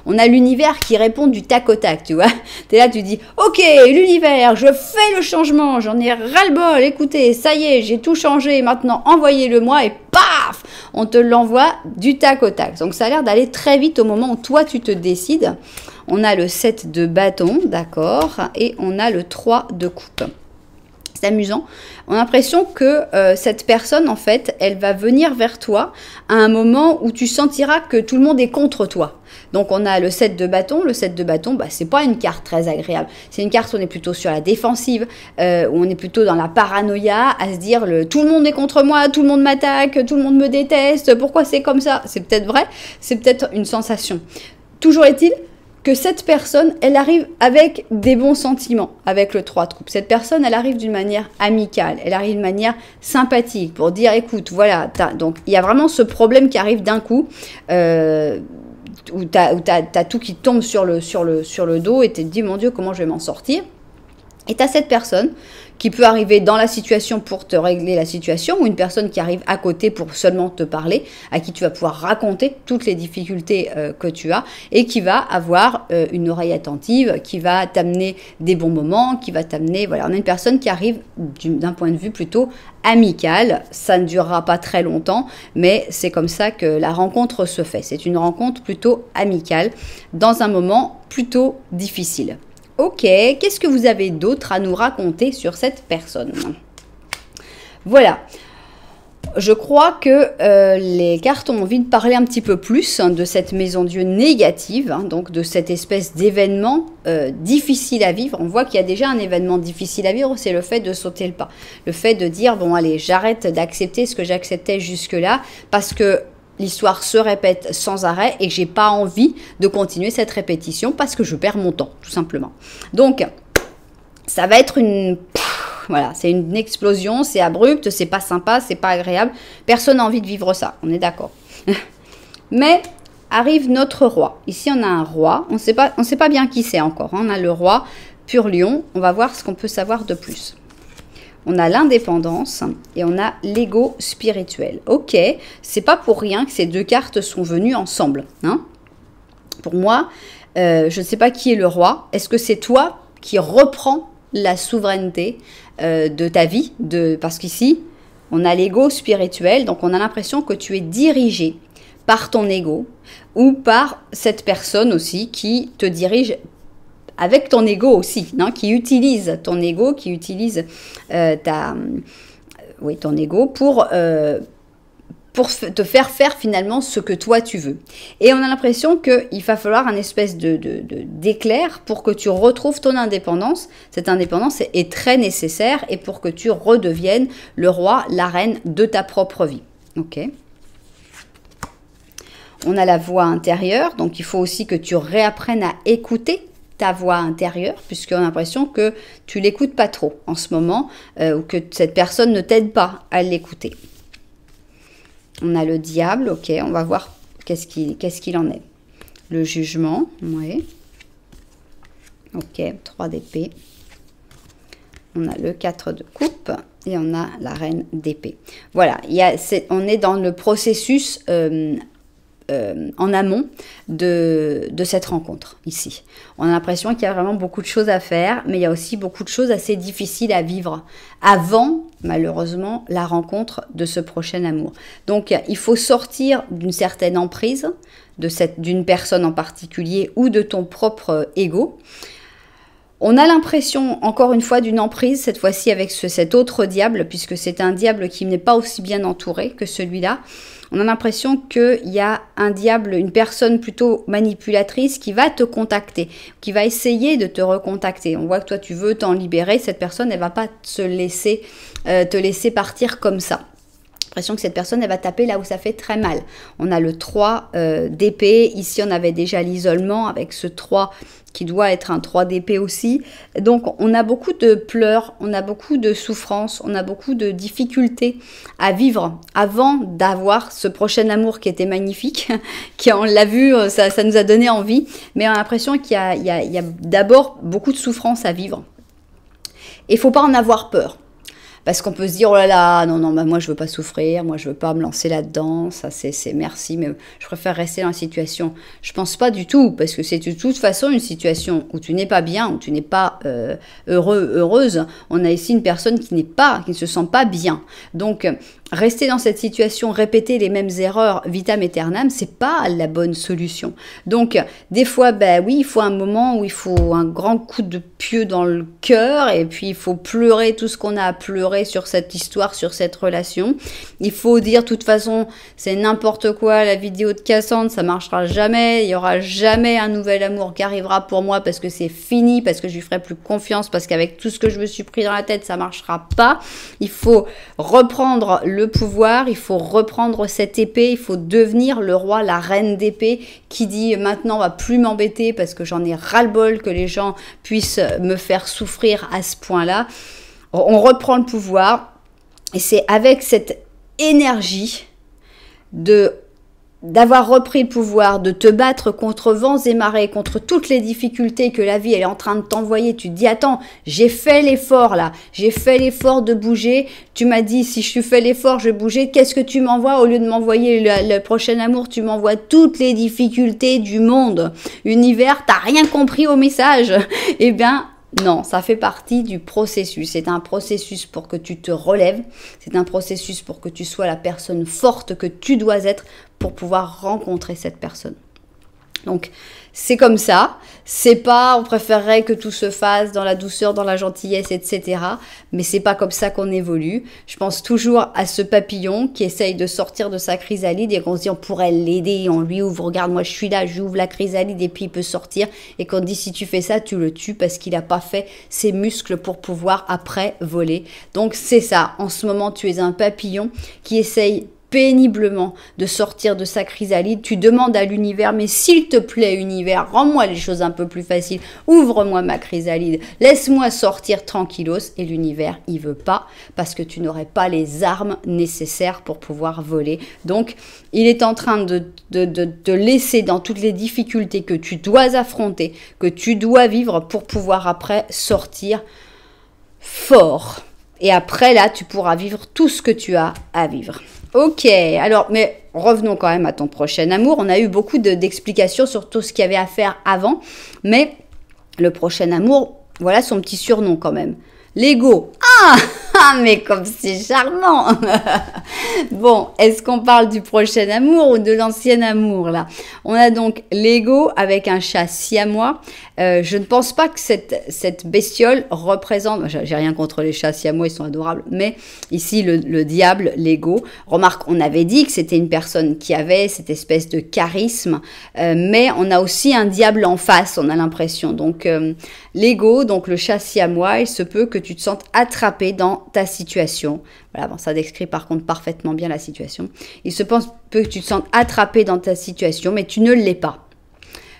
on a l'univers qui répond du tac au tac, tu vois. Tu es là, tu dis, ok, l'univers, je fais le changement, j'en ai ras-le-bol, écoutez, ça y est, j'ai tout changé, maintenant envoyez-le-moi et paf, on te l'envoie du tac au tac. Donc ça a l'air d'aller très vite au moment où toi, tu te décides. On a le 7 de bâton, d'accord, et on a le 3 de coupe. C'est amusant. On a l'impression que cette personne, en fait, elle va venir vers toi à un moment où tu sentiras que tout le monde est contre toi. Donc, on a le 7 de bâton. Le 7 de bâton, bah, c'est pas une carte très agréable. C'est une carte où on est plutôt sur la défensive, où on est plutôt dans la paranoïa, à se dire tout le monde est contre moi, tout le monde m'attaque, tout le monde me déteste, pourquoi c'est comme ça? C'est peut-être vrai, c'est peut-être une sensation. Toujours est-il que cette personne, elle arrive avec des bons sentiments, avec le 3 de coupe. Cette personne, elle arrive d'une manière amicale, elle arrive d'une manière sympathique pour dire, écoute, voilà, donc il y a vraiment ce problème qui arrive d'un coup, où t'as tout qui tombe sur le dos et tu te dis, mon Dieu, comment je vais m'en sortir? Et tu as cette personne qui peut arriver dans la situation pour te régler la situation, ou une personne qui arrive à côté pour seulement te parler, à qui tu vas pouvoir raconter toutes les difficultés que tu as, et qui va avoir une oreille attentive, qui va t'amener des bons moments, qui va t'amener... Voilà, on a une personne qui arrive d'un point de vue plutôt amical. Ça ne durera pas très longtemps, mais c'est comme ça que la rencontre se fait. C'est une rencontre plutôt amicale, dans un moment plutôt difficile. Ok, qu'est-ce que vous avez d'autre à nous raconter sur cette personne? Voilà, je crois que les cartes ont envie de parler un petit peu plus de cette maison Dieu négative, donc de cette espèce d'événement difficile à vivre. On voit qu'il y a déjà un événement difficile à vivre, c'est le fait de sauter le pas. Le fait de dire, bon allez, j'arrête d'accepter ce que j'acceptais jusque-là, parce que l'histoire se répète sans arrêt et que j'ai pas envie de continuer cette répétition parce que je perds mon temps, tout simplement. Donc, ça va être voilà, c'est une explosion, c'est abrupt, c'est pas sympa, c'est pas agréable. Personne n'a envie de vivre ça, on est d'accord. Mais arrive notre roi. Ici, on a un roi. On sait pas bien qui c'est encore. Hein. On a le roi pur lion. On va voir ce qu'on peut savoir de plus. On a l'indépendance et on a l'ego spirituel. Ok, c'est pas pour rien que ces deux cartes sont venues ensemble. Hein. Pour moi, je ne sais pas qui est le roi. Est-ce que c'est toi qui reprends la souveraineté de ta vie? Parce qu'ici, on a l'ego spirituel, donc on a l'impression que tu es dirigé par ton ego ou par cette personne aussi qui te dirige avec ton ego aussi, non, qui utilise ton ego, qui utilise ton ego pour te faire faire finalement ce que toi tu veux. Et on a l'impression qu'il va falloir un espèce d'éclair pour que tu retrouves ton indépendance. Cette indépendance est très nécessaire et pour que tu redeviennes le roi, la reine de ta propre vie. Ok. On a la voix intérieure, donc il faut aussi que tu réapprennes à écouter ta voix intérieure, puisqu'on a l'impression que tu l'écoutes pas trop en ce moment, ou que cette personne ne t'aide pas à l'écouter. On a le diable, ok, on va voir qu'est-ce qu'il en est. Le jugement, oui. Ok, 3 d'épée. On a le 4 de coupe et on a la reine d'épée. Voilà, on est dans le processus en amont de cette rencontre ici. On a l'impression qu'il y a vraiment beaucoup de choses à faire, mais il y a aussi beaucoup de choses assez difficiles à vivre avant, malheureusement, la rencontre de ce prochain amour. Donc, il faut sortir d'une certaine emprise, d'une personne en particulier ou de ton propre ego. On a l'impression, encore une fois, d'une emprise, cette fois-ci avec cet autre diable, puisque c'est un diable qui n'est pas aussi bien entouré que celui-là. On a l'impression qu'il y a un diable, une personne plutôt manipulatrice qui va te contacter, qui va essayer de te recontacter. On voit que toi, tu veux t'en libérer. Cette personne, elle ne va pas te laisser partir comme ça. L'impression que cette personne, elle va taper là où ça fait très mal. On a le 3 d'épée. Ici, on avait déjà l'isolement avec ce 3 qui doit être un 3 d'épée aussi. Donc, on a beaucoup de pleurs, on a beaucoup de souffrances, on a beaucoup de difficultés à vivre avant d'avoir ce prochain amour qui était magnifique, qui, on l'a vu, ça nous a donné envie. Mais on a l'impression qu'il y a d'abord beaucoup de souffrances à vivre. Et il ne faut pas en avoir peur. Parce qu'on peut se dire, oh là là, non, non, bah moi je veux pas souffrir, moi je veux pas me lancer là-dedans, ça c'est merci, mais je préfère rester dans la situation. Je pense pas du tout, parce que c'est de toute façon une situation où tu n'es pas bien, où tu n'es pas heureuse. On a ici une personne qui ne se sent pas bien. Donc, rester dans cette situation, répéter les mêmes erreurs vitam aeternam, c'est pas la bonne solution. Donc, des fois, ben oui, il faut un moment où il faut un grand coup de pieu dans le cœur et puis il faut pleurer tout ce qu'on a à pleurer sur cette histoire, sur cette relation. Il faut dire, de toute façon, c'est n'importe quoi, la vidéo de Cassandre, ça marchera jamais, il y aura jamais un nouvel amour qui arrivera pour moi parce que c'est fini, parce que je lui ferai plus confiance, parce qu'avec tout ce que je me suis pris dans la tête, ça marchera pas. Il faut reprendre le pouvoir, il faut reprendre cette épée, il faut devenir le roi, la reine d'épée qui dit maintenant on va plus m'embêter parce que j'en ai ras-le-bol que les gens puissent me faire souffrir à ce point-là. On reprend le pouvoir et c'est avec cette énergie d'avoir repris le pouvoir, de te battre contre vents et marées, contre toutes les difficultés que la vie elle est en train de t'envoyer. Tu te dis, attends, j'ai fait l'effort là, j'ai fait l'effort de bouger. Tu m'as dit, si je fais l'effort, je vais bouger. Qu'est-ce que tu m'envoies? Au lieu de m'envoyer le prochain amour, tu m'envoies toutes les difficultés du monde. Univers, t'as rien compris au message. Eh bien, non, ça fait partie du processus. C'est un processus pour que tu te relèves. C'est un processus pour que tu sois la personne forte que tu dois être pour pouvoir rencontrer cette personne. Donc, c'est comme ça. C'est pas, on préférerait que tout se fasse dans la douceur, dans la gentillesse, etc. Mais c'est pas comme ça qu'on évolue. Je pense toujours à ce papillon qui essaye de sortir de sa chrysalide et qu'on se dit on pourrait l'aider, on lui ouvre, regarde moi je suis là, je lui ouvre la chrysalide et puis il peut sortir. Et qu'on dit si tu fais ça, tu le tues parce qu'il n'a pas fait ses muscles pour pouvoir après voler. Donc c'est ça, en ce moment tu es un papillon qui essaye péniblement de sortir de sa chrysalide, tu demandes à l'univers, mais s'il te plaît univers, rends-moi les choses un peu plus faciles, ouvre-moi ma chrysalide, laisse-moi sortir tranquillos, et l'univers, il veut pas, parce que tu n'aurais pas les armes nécessaires pour pouvoir voler. Donc, il est en train de te laisser dans toutes les difficultés que tu dois affronter, que tu dois vivre pour pouvoir après sortir fort. Et après, là, tu pourras vivre tout ce que tu as à vivre. Ok, alors, mais revenons quand même à ton prochain amour. On a eu beaucoup d'explications sur tout ce qu'il y avait à faire avant. Mais le prochain amour, voilà son petit surnom quand même. L'ego. Ah, mais comme c'est charmant. Bon, est-ce qu'on parle du prochain amour ou de l'ancien amour là? On a donc l'ego avec un chat siamois. Je ne pense pas que cette bestiole représente, j'ai rien contre les chats siamois, ils sont adorables, mais ici le diable, l'ego. Remarque, on avait dit que c'était une personne qui avait cette espèce de charisme, mais on a aussi un diable en face, on a l'impression. Donc l'ego, donc le chat siamois, il se peut que tu te sentes attrapé dans ta situation. Voilà, bon, ça décrit par contre parfaitement bien la situation. Il se peut que tu te sentes attrapé dans ta situation, mais tu ne l'es pas.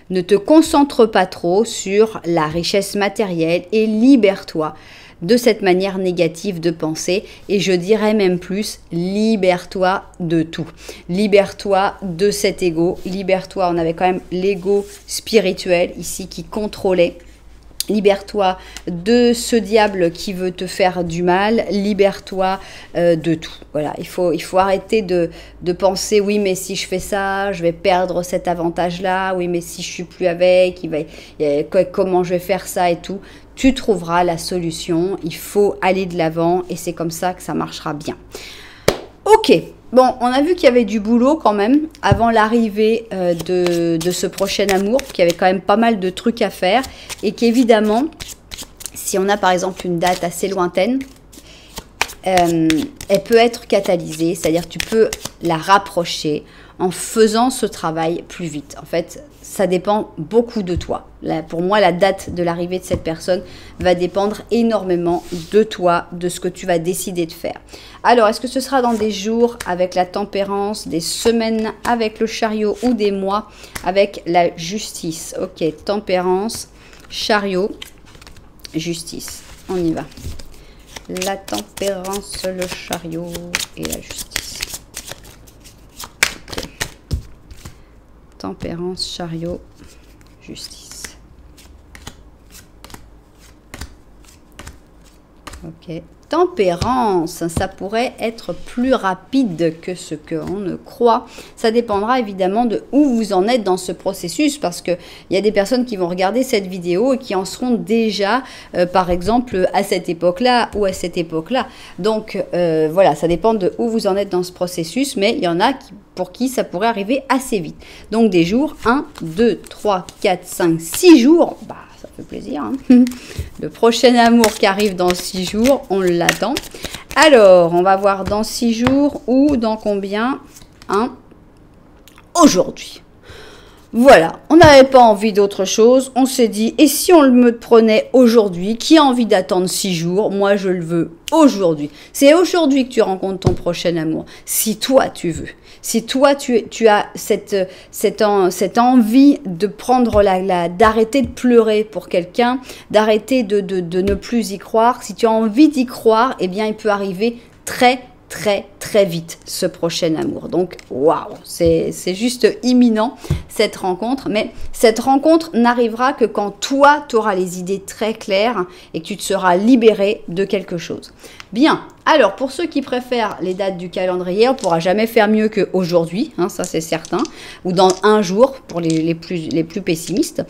Ne te concentre pas trop sur la richesse matérielle et libère-toi de cette manière négative de penser. Et je dirais même plus, libère-toi de tout. Libère-toi de cet ego. Libère-toi, on avait quand même l'ego spirituel ici qui contrôlait. Libère-toi de ce diable qui veut te faire du mal, libère-toi de tout. Voilà, il faut arrêter de penser, oui, mais si je fais ça, je vais perdre cet avantage-là, oui, mais si je suis plus avec, comment je vais faire ça et tout. Tu trouveras la solution, il faut aller de l'avant et c'est comme ça que ça marchera bien. Ok. Bon, on a vu qu'il y avait du boulot quand même avant l'arrivée de ce prochain amour, qu'il y avait quand même pas mal de trucs à faire et qu'évidemment, si on a par exemple une date assez lointaine, elle peut être catalysée, c'est-à-dire tu peux la rapprocher en faisant ce travail plus vite. En fait, ça dépend beaucoup de toi. Là, pour moi, la date de l'arrivée de cette personne va dépendre énormément de toi, de ce que tu vas décider de faire. Alors, est-ce que ce sera dans des jours avec la tempérance, des semaines avec le chariot ou des mois avec la justice? Ok, tempérance, chariot, justice. On y va. La tempérance, le chariot et la justice. Okay. Tempérance, chariot, justice. Ok. Tempérance, ça pourrait être plus rapide que ce qu'on ne croit. Ça dépendra évidemment de où vous en êtes dans ce processus, parce qu'il y a des personnes qui vont regarder cette vidéo et qui en seront déjà, par exemple, à cette époque-là ou à cette époque-là. Donc, voilà, ça dépend de où vous en êtes dans ce processus, mais il y en a pour qui ça pourrait arriver assez vite. Donc, des jours, 1, 2, 3, 4, 5, 6 jours, bah, ça fait plaisir, hein. Le prochain amour qui arrive dans 6 jours, on l'attend. Alors, on va voir dans 6 jours ou dans combien, hein, aujourd'hui. Voilà, on n'avait pas envie d'autre chose. On s'est dit, et si on me prenait aujourd'hui? Qui a envie d'attendre 6 jours? Moi, je le veux aujourd'hui. C'est aujourd'hui que tu rencontres ton prochain amour. Si toi, tu veux. Si toi, tu as cette envie de prendre d'arrêter de pleurer pour quelqu'un, d'arrêter de ne plus y croire. Si tu as envie d'y croire, eh bien, il peut arriver très vite ce prochain amour. Donc waouh, c'est juste imminent cette rencontre, mais cette rencontre n'arrivera que quand toi tu auras les idées très claires et que tu te seras libéré de quelque chose. Bien, alors pour ceux qui préfèrent les dates du calendrier, on ne pourra jamais faire mieux qu'aujourd'hui, hein, ça c'est certain, ou dans un jour pour les plus pessimistes.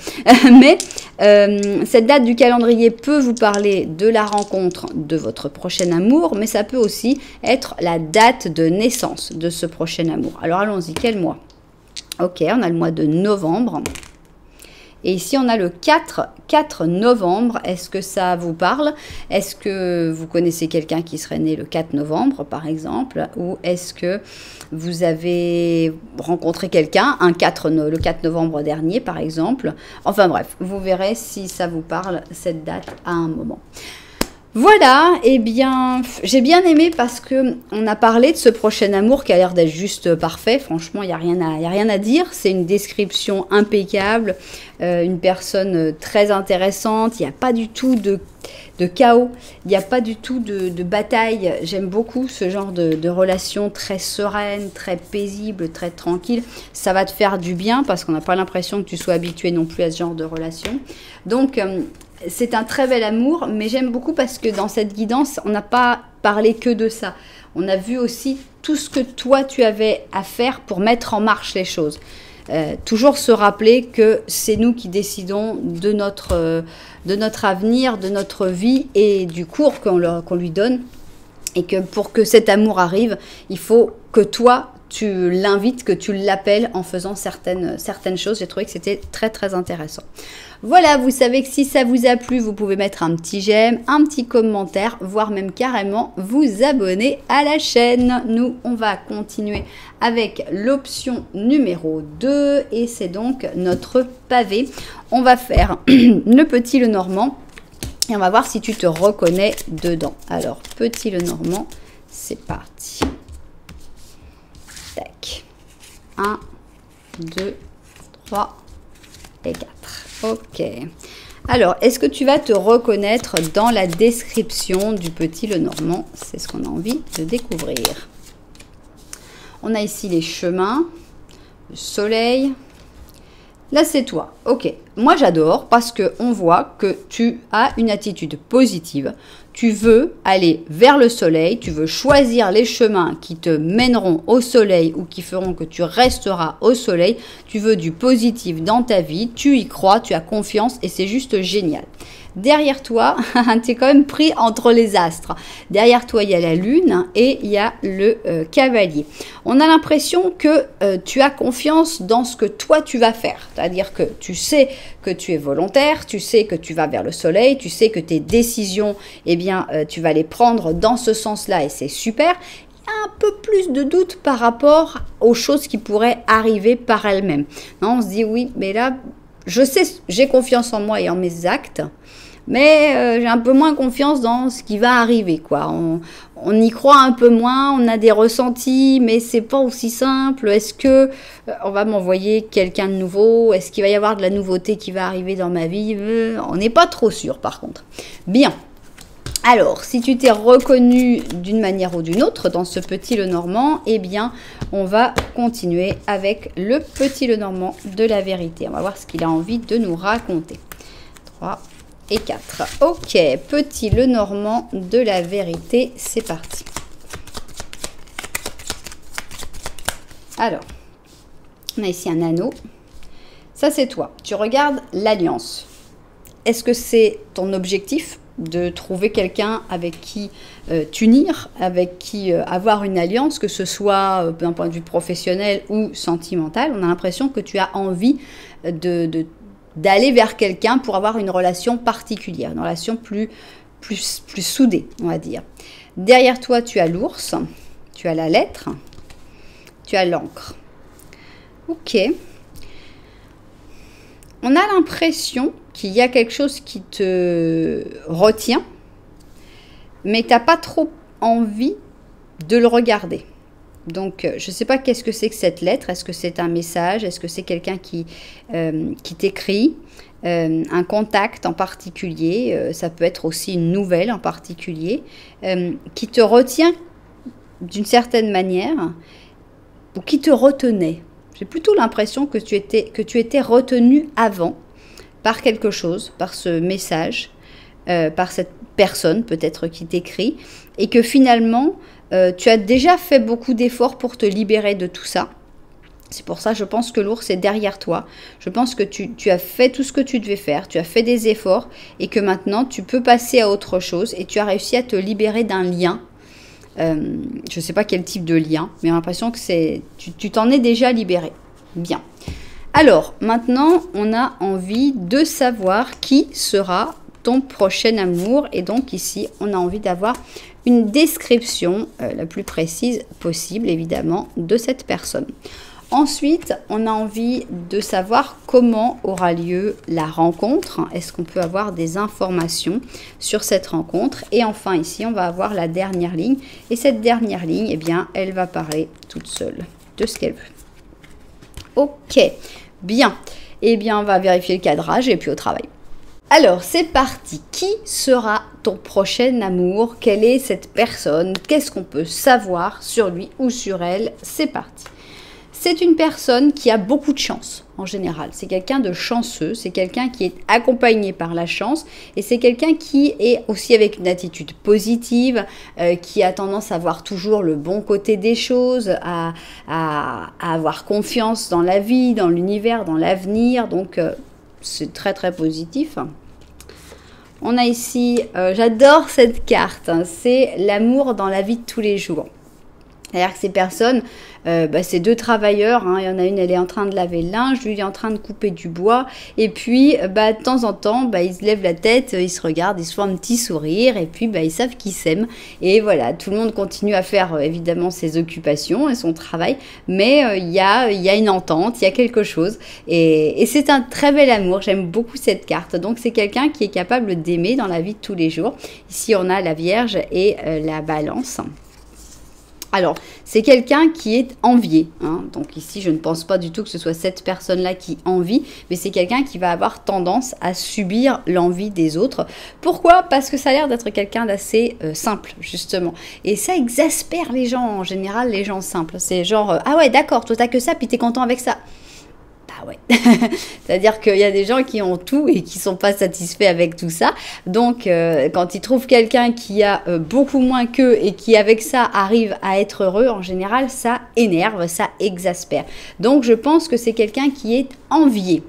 Mais cette date du calendrier peut vous parler de la rencontre de votre prochain amour, mais ça peut aussi être la date de naissance de ce prochain amour. Alors allons-y, quel mois? Ok, on a le mois de novembre. Et ici, on a le 4 novembre. Est-ce que ça vous parle? Est-ce que vous connaissez quelqu'un qui serait né le 4 novembre, par exemple? Ou est-ce que vous avez rencontré quelqu'un le 4 novembre dernier, par exemple? Enfin bref, vous verrez si ça vous parle, cette date, à un moment. Voilà, eh bien, j'ai bien aimé parce que on a parlé de ce prochain amour qui a l'air d'être juste parfait. Franchement, il n'y a rien à dire. C'est une description impeccable, une personne très intéressante. Il n'y a pas du tout de chaos, il n'y a pas du tout de bataille. J'aime beaucoup ce genre de relation très sereine, très paisible, très tranquille. Ça va te faire du bien parce qu'on n'a pas l'impression que tu sois habitué non plus à ce genre de relation. Donc, c'est un très bel amour, mais j'aime beaucoup parce que dans cette guidance, on n'a pas parlé que de ça. On a vu aussi tout ce que toi, tu avais à faire pour mettre en marche les choses. Toujours se rappeler que c'est nous qui décidons de notre avenir, de notre vie et du cours qu'on lui donne. Et que pour que cet amour arrive, il faut que toi, tu l'invites, que tu l'appelles en faisant certaines choses. J'ai trouvé que c'était très intéressant. Voilà, vous savez que si ça vous a plu, vous pouvez mettre un petit j'aime, un petit commentaire, voire même carrément vous abonner à la chaîne. Nous, on va continuer avec l'option numéro 2 et c'est donc notre pavé. On va faire le petit Lenormand et on va voir si tu te reconnais dedans. Alors, petit Lenormand, c'est parti. Tac. 1, 2, 3 et 4. Ok. Alors, est-ce que tu vas te reconnaître dans la description du petit Lenormand? C'est ce qu'on a envie de découvrir. On a ici les chemins, le soleil. Là, c'est toi. Ok. Moi, j'adore parce qu'on voit que tu as une attitude positive. Tu veux aller vers le soleil, tu veux choisir les chemins qui te mèneront au soleil ou qui feront que tu resteras au soleil. Tu veux du positif dans ta vie, tu y crois, tu as confiance et c'est juste génial. Derrière toi, tu es quand même pris entre les astres. Derrière toi, il y a la lune et il y a le cavalier. On a l'impression que tu as confiance dans ce que toi, tu vas faire. C'est-à-dire que tu sais que tu es volontaire, tu sais que tu vas vers le soleil, tu sais que tes décisions, eh bien, tu vas les prendre dans ce sens-là et c'est super. Il y a un peu plus de doute par rapport aux choses qui pourraient arriver par elles-mêmes. On se dit oui, mais là, je sais, j'ai confiance en moi et en mes actes. Mais j'ai un peu moins confiance dans ce qui va arriver, quoi. On y croit un peu moins, on a des ressentis, mais c'est pas aussi simple. Est-ce que on va m'envoyer quelqu'un de nouveau? Est-ce qu'il va y avoir de la nouveauté qui va arriver dans ma vie? On n'est pas trop sûr, par contre. Bien. Alors, si tu t'es reconnu d'une manière ou d'une autre dans ce petit Lenormand, eh bien, on va continuer avec le petit Lenormand de la vérité. On va voir ce qu'il a envie de nous raconter. 3, et 4. Ok, petit Lenormand de la vérité, c'est parti. Alors, on a ici un anneau. Ça, c'est toi. Tu regardes l'alliance. Est-ce que c'est ton objectif de trouver quelqu'un avec qui t'unir, avec qui avoir une alliance, que ce soit d'un point de vue professionnel ou sentimental? On a l'impression que tu as envie d'aller vers quelqu'un pour avoir une relation particulière, une relation plus soudée, on va dire. Derrière toi, tu as l'ours, tu as la lettre, tu as l'encre. Ok. On a l'impression qu'il y a quelque chose qui te retient, mais tu n'as pas trop envie de le regarder. Donc, je ne sais pas qu'est-ce que c'est que cette lettre. Est-ce que c'est un message? Est-ce que c'est quelqu'un qui t'écrit? Un contact en particulier? Ça peut être aussi une nouvelle en particulier qui te retient d'une certaine manière ou qui te retenait. J'ai plutôt l'impression que tu étais retenu avant par quelque chose, par ce message, par cette personne peut-être qui t'écrit, et que finalement, tu as déjà fait beaucoup d'efforts pour te libérer de tout ça. C'est pour ça, je pense que l'ours est derrière toi. Je pense que tu as fait tout ce que tu devais faire, tu as fait des efforts, et que maintenant, tu peux passer à autre chose, et tu as réussi à te libérer d'un lien. Je ne sais pas quel type de lien, mais j'ai l'impression que tu t'en es déjà libéré. Bien. Alors, maintenant, on a envie de savoir qui sera ton prochain amour. Et donc ici, on a envie d'avoir une description la plus précise possible, évidemment, de cette personne. Ensuite, on a envie de savoir comment aura lieu la rencontre. Est-ce qu'on peut avoir des informations sur cette rencontre? Et enfin, ici, on va avoir la dernière ligne. Et cette dernière ligne, eh bien, elle va parler toute seule de ce qu'elle veut. Ok, bien. Eh bien, on va vérifier le cadrage et puis au travail. Alors, c'est parti. Qui sera ton prochain amour? Quelle est cette personne? Qu'est-ce qu'on peut savoir sur lui ou sur elle? C'est parti. C'est une personne qui a beaucoup de chance en général. C'est quelqu'un de chanceux, c'est quelqu'un qui est accompagné par la chance et c'est quelqu'un qui est aussi avec une attitude positive, qui a tendance à voir toujours le bon côté des choses, à avoir confiance dans la vie, dans l'univers, dans l'avenir. Donc, c'est très très positif. On a ici, j'adore cette carte, hein, c'est l'amour dans la vie de tous les jours. C'est-à-dire que ces personnes, c'est deux travailleurs, hein. Il y en a une, elle est en train de laver le linge, lui il est en train de couper du bois, et puis de temps en temps, ils se lèvent la tête, ils se regardent, ils se font un petit sourire, et puis ils savent qu'ils s'aiment, et voilà, tout le monde continue à faire évidemment ses occupations et son travail, mais il y a une entente, il y a quelque chose, et c'est un très bel amour, j'aime beaucoup cette carte, donc c'est quelqu'un qui est capable d'aimer dans la vie de tous les jours. Ici on a la Vierge et la Balance. Alors, c'est quelqu'un qui est envié, hein. Donc ici, je ne pense pas du tout que ce soit cette personne-là qui envie, mais c'est quelqu'un qui va avoir tendance à subir l'envie des autres. Pourquoi? Parce que ça a l'air d'être quelqu'un d'assez simple, justement. Et ça exaspère les gens, en général, les gens simples. C'est genre, ah ouais, d'accord, toi t'as que ça, puis t'es content avec ça. Bah ouais, c'est-à-dire qu'il y a des gens qui ont tout et qui sont pas satisfaits avec tout ça. Donc, quand ils trouvent quelqu'un qui a beaucoup moins qu'eux et qui avec ça arrive à être heureux, en général, ça énerve, ça exaspère. Donc, je pense que c'est quelqu'un qui est envié.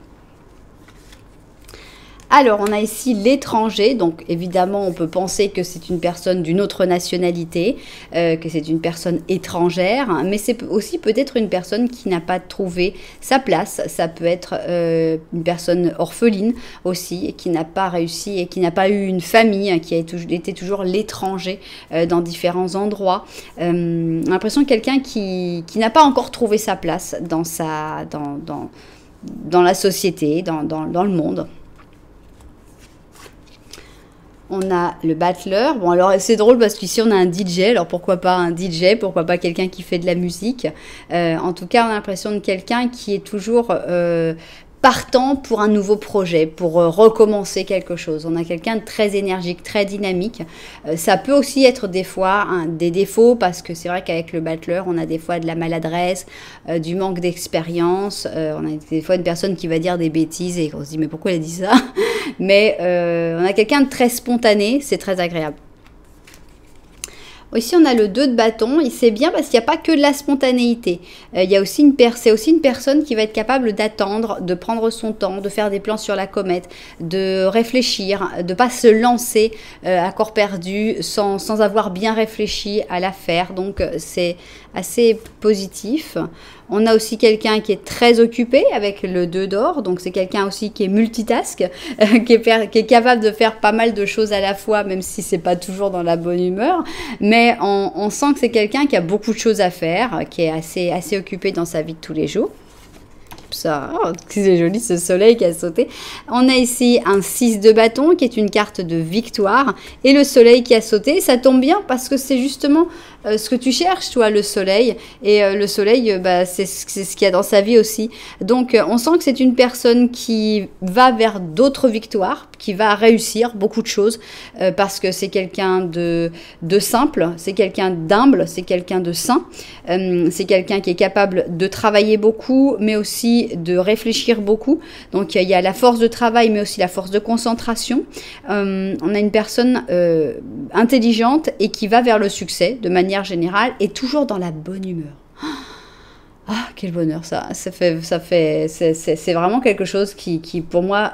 Alors, on a ici l'étranger, donc évidemment, on peut penser que c'est une personne d'une autre nationalité, que c'est une personne étrangère, hein, mais c'est aussi peut-être une personne qui n'a pas trouvé sa place. Ça peut être une personne orpheline aussi, et qui n'a pas réussi et qui n'a pas eu une famille, hein, qui a été toujours l'étranger dans différents endroits. On a l'impression de quelqu'un qui n'a pas encore trouvé sa place dans la société, dans le monde. On a le battleur. Bon, alors c'est drôle parce qu'ici on a un DJ. Alors pourquoi pas un DJ? Pourquoi pas quelqu'un qui fait de la musique? En tout cas, on a l'impression de quelqu'un qui est toujours partant pour un nouveau projet, pour recommencer quelque chose. On a quelqu'un de très énergique, très dynamique. Ça peut aussi être des fois des défauts parce que c'est vrai qu'avec le battleur, on a des fois de la maladresse, du manque d'expérience. On a des fois une personne qui va dire des bêtises et on se dit mais pourquoi elle a dit ça? Mais on a quelqu'un de très spontané, c'est très agréable. Ici, on a le 2 de bâton, et c'est bien parce qu'il n'y a pas que de la spontanéité. Il y a aussi c'est aussi une personne qui va être capable d'attendre, de prendre son temps, de faire des plans sur la comète, de réfléchir, de ne pas se lancer à corps perdu sans avoir bien réfléchi à l'affaire. Donc, c'est assez positif. On a aussi quelqu'un qui est très occupé avec le 2 d'or, donc c'est quelqu'un aussi qui est multitask, qui est capable de faire pas mal de choses à la fois, même si c'est pas toujours dans la bonne humeur, mais on sent que c'est quelqu'un qui a beaucoup de choses à faire, qui est assez occupé dans sa vie de tous les jours. Ça, oh, c'est joli ce soleil qui a sauté. On a ici un 6 de bâton qui est une carte de victoire et le soleil qui a sauté. Ça tombe bien parce que c'est justement ce que tu cherches, toi, le soleil. Et le soleil, c'est ce qu'il y a dans sa vie aussi. Donc, on sent que c'est une personne qui va vers d'autres victoires, qui va réussir beaucoup de choses parce que c'est quelqu'un de simple, c'est quelqu'un d'humble, c'est quelqu'un de sain, c'est quelqu'un qui est capable de travailler beaucoup, mais aussi de réfléchir beaucoup. Donc, il y a la force de travail, mais aussi la force de concentration. On a une personne intelligente et qui va vers le succès de manière générale et toujours dans la bonne humeur. Ah, quel bonheur ça! C'est vraiment quelque chose qui pour moi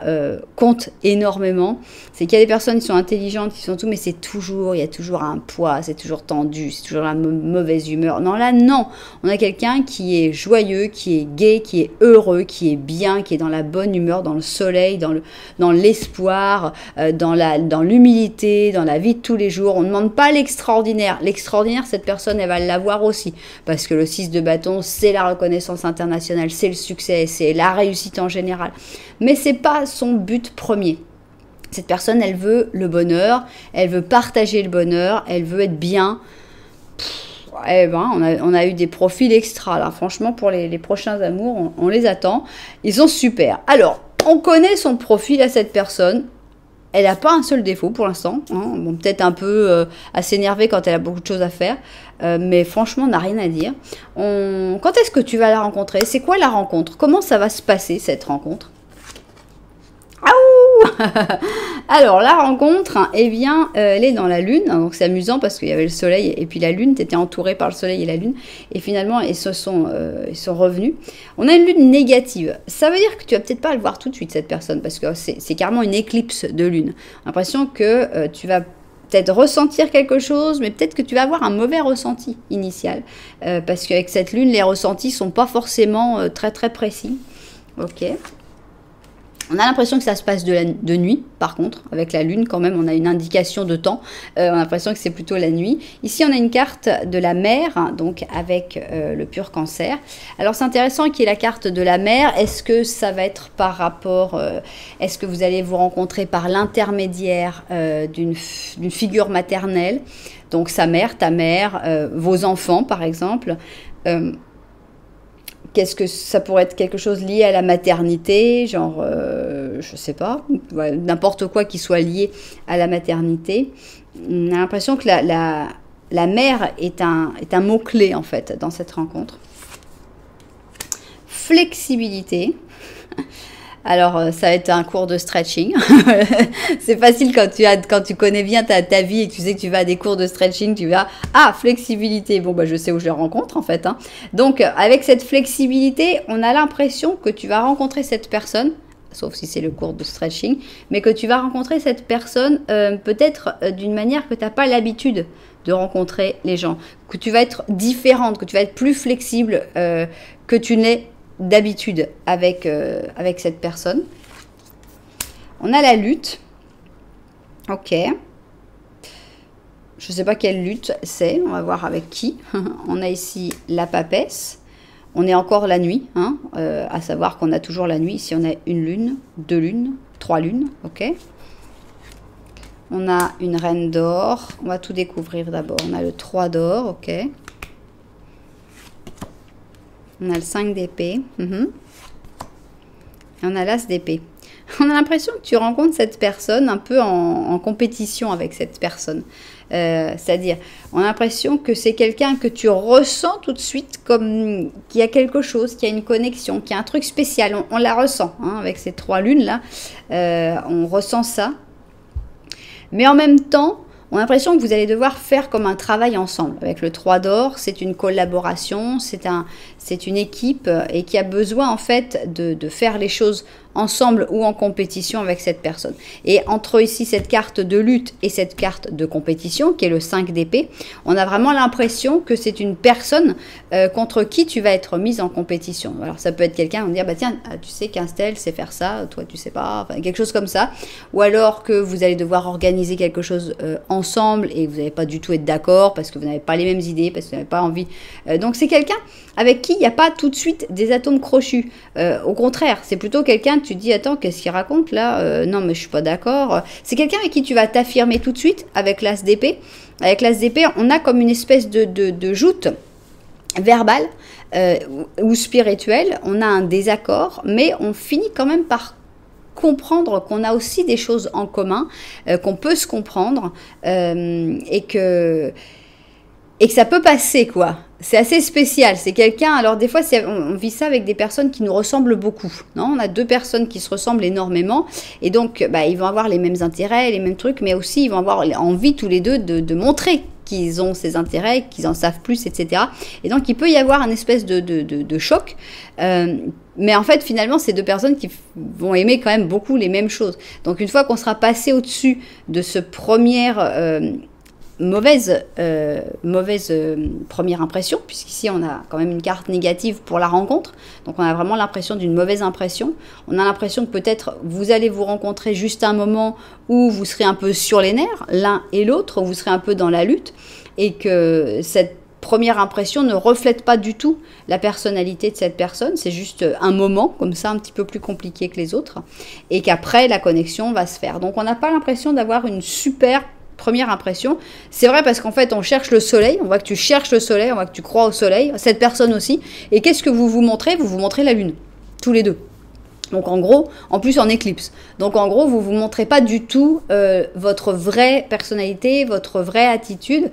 compte énormément. C'est qu'il y a des personnes qui sont intelligentes, qui sont tout, mais il y a toujours un poids, c'est toujours tendu, c'est toujours la mauvaise humeur. Non, là, non! On a quelqu'un qui est joyeux, qui est gai, qui est heureux, qui est bien, qui est dans la bonne humeur, dans le soleil, dans l'espoir, dans l'humilité, dans la vie de tous les jours. On ne demande pas l'extraordinaire. L'extraordinaire, cette personne, elle va l'avoir aussi. Parce que le 6 de bâton, c'est la reconnaissance internationale, c'est le succès, c'est la réussite en général. Mais c'est pas son but premier. Cette personne, elle veut le bonheur, elle veut partager le bonheur, elle veut être bien. On a eu des profils extra là. Franchement, pour les prochains amours, on les attend. Ils sont super. Alors, on connaît son profil à cette personne. Elle n'a pas un seul défaut pour l'instant. Hein. Bon, peut-être un peu à s'énerver quand elle a beaucoup de choses à faire. Mais franchement, on n'a rien à dire. Quand est-ce que tu vas la rencontrer? C'est quoi la rencontre? Comment ça va se passer, cette rencontre? Alors, la rencontre, eh bien, elle est dans la lune. Donc, c'est amusant parce qu'il y avait le soleil et puis la lune. Tu étais entouré par le soleil et la lune. Et finalement, ils sont revenus. On a une lune négative. Ça veut dire que tu vas peut-être pas le voir tout de suite, cette personne, parce que c'est carrément une éclipse de lune. L'impression que tu vas peut-être ressentir quelque chose, mais peut-être que tu vas avoir un mauvais ressenti initial. Parce qu'avec cette lune, les ressentis sont pas forcément très, très précis. Ok. On a l'impression que ça se passe de nuit, par contre, avec la lune, quand même, on a une indication de temps. On a l'impression que c'est plutôt la nuit. Ici, on a une carte de la mer, hein, donc avec le pur cancer. Alors, c'est intéressant qu'il y ait la carte de la mer. Est-ce que ça va être par rapport... est-ce que vous allez vous rencontrer par l'intermédiaire d'une figure maternelle? Donc, sa mère, ta mère, vos enfants, par exemple. Qu'est-ce que ça pourrait être? Quelque chose lié à la maternité, genre, je sais pas, ouais, n'importe quoi qui soit lié à la maternité. On a l'impression que la mère est un mot-clé, en fait, dans cette rencontre. Flexibilité. Alors, ça va être un cours de stretching. C'est facile quand tu connais bien ta vie et que tu sais que tu vas à des cours de stretching, tu vas, flexibilité. Bon, je sais où je la rencontre, en fait. Hein. Donc, avec cette flexibilité, on a l'impression que tu vas rencontrer cette personne, sauf si c'est le cours de stretching, mais que tu vas rencontrer cette personne peut-être d'une manière que tu n'as pas l'habitude de rencontrer les gens. Que tu vas être différente, que tu vas être plus flexible que tu n'es d'habitude avec cette personne. On a la lutte. Ok. Je ne sais pas quelle lutte c'est. On va voir avec qui. On a ici la papesse. On est encore la nuit. Hein, à savoir qu'on a toujours la nuit. Ici, on a une lune, 2 lunes, 3 lunes. Ok. On a une reine d'or. On va tout découvrir d'abord. On a le 3 d'or. Ok. On a le 5 d'épée. Et on a l'as d'épée. On a l'impression que tu rencontres cette personne un peu en compétition avec cette personne. C'est-à-dire, on a l'impression que c'est quelqu'un que tu ressens tout de suite comme qu'il y a quelque chose, qu'il y a une connexion, qu'il y a un truc spécial. On la ressent, hein, avec ces 3 lunes là. On ressent ça. Mais en même temps, on a l'impression que vous allez devoir faire comme un travail ensemble. Avec le 3 d'or, c'est une collaboration, c'est une équipe et qui a besoin en fait de faire les choses ensemble ou en compétition avec cette personne. Et entre ici cette carte de lutte et cette carte de compétition qui est le 5 d'épée, on a vraiment l'impression que c'est une personne contre qui tu vas être mise en compétition. Alors ça peut être quelqu'un, on va dire bah tiens, tu sais qu'un tel sait faire ça, toi tu sais pas, enfin, quelque chose comme ça. Ou alors que vous allez devoir organiser quelque chose ensemble et vous n'allez pas du tout être d'accord parce que vous n'avez pas les mêmes idées, parce que vous n'avez pas envie. Donc c'est quelqu'un avec qui il n'y a pas tout de suite des atomes crochus. Au contraire, c'est plutôt quelqu'un, tu te dis, attends, qu'est-ce qu'il raconte là non, mais je suis pas d'accord. C'est quelqu'un avec qui tu vas t'affirmer tout de suite avec l'as d'épée. Avec l'as d'épée, on a comme une espèce de joute verbale ou spirituelle. On a un désaccord, mais on finit quand même par comprendre qu'on a aussi des choses en commun, qu'on peut se comprendre et que ça peut passer, quoi. C'est assez spécial. C'est quelqu'un, alors des fois, on vit ça avec des personnes qui nous ressemblent beaucoup. Non, on a 2 personnes qui se ressemblent énormément. Et donc, bah, ils vont avoir les mêmes intérêts, les mêmes trucs, mais aussi, ils vont avoir envie tous les deux de montrer qu'ils ont ces intérêts, qu'ils en savent plus, etc. Et donc, il peut y avoir un espèce de choc. Mais en fait, finalement, c'est 2 personnes qui vont aimer quand même beaucoup les mêmes choses. Donc, une fois qu'on sera passé au-dessus de ce premier... mauvaise première impression, puisqu'ici on a quand même une carte négative pour la rencontre, donc on a vraiment l'impression d'une mauvaise impression. On a l'impression que peut-être vous allez vous rencontrer juste à un moment où vous serez un peu sur les nerfs, l'un et l'autre, où vous serez un peu dans la lutte, et que cette première impression ne reflète pas du tout la personnalité de cette personne, c'est juste un moment, comme ça, un petit peu plus compliqué que les autres, et qu'après la connexion va se faire. Donc on n'a pas l'impression d'avoir une super première impression. C'est vrai parce qu'en fait, on cherche le soleil, on voit que tu cherches le soleil, on voit que tu crois au soleil, cette personne aussi. Et qu'est-ce que vous vous montrez? Vous vous montrez la lune, tous les deux. Donc en gros, en plus en éclipse. Donc en gros, vous vous montrez pas du tout votre vraie personnalité, votre vraie attitude.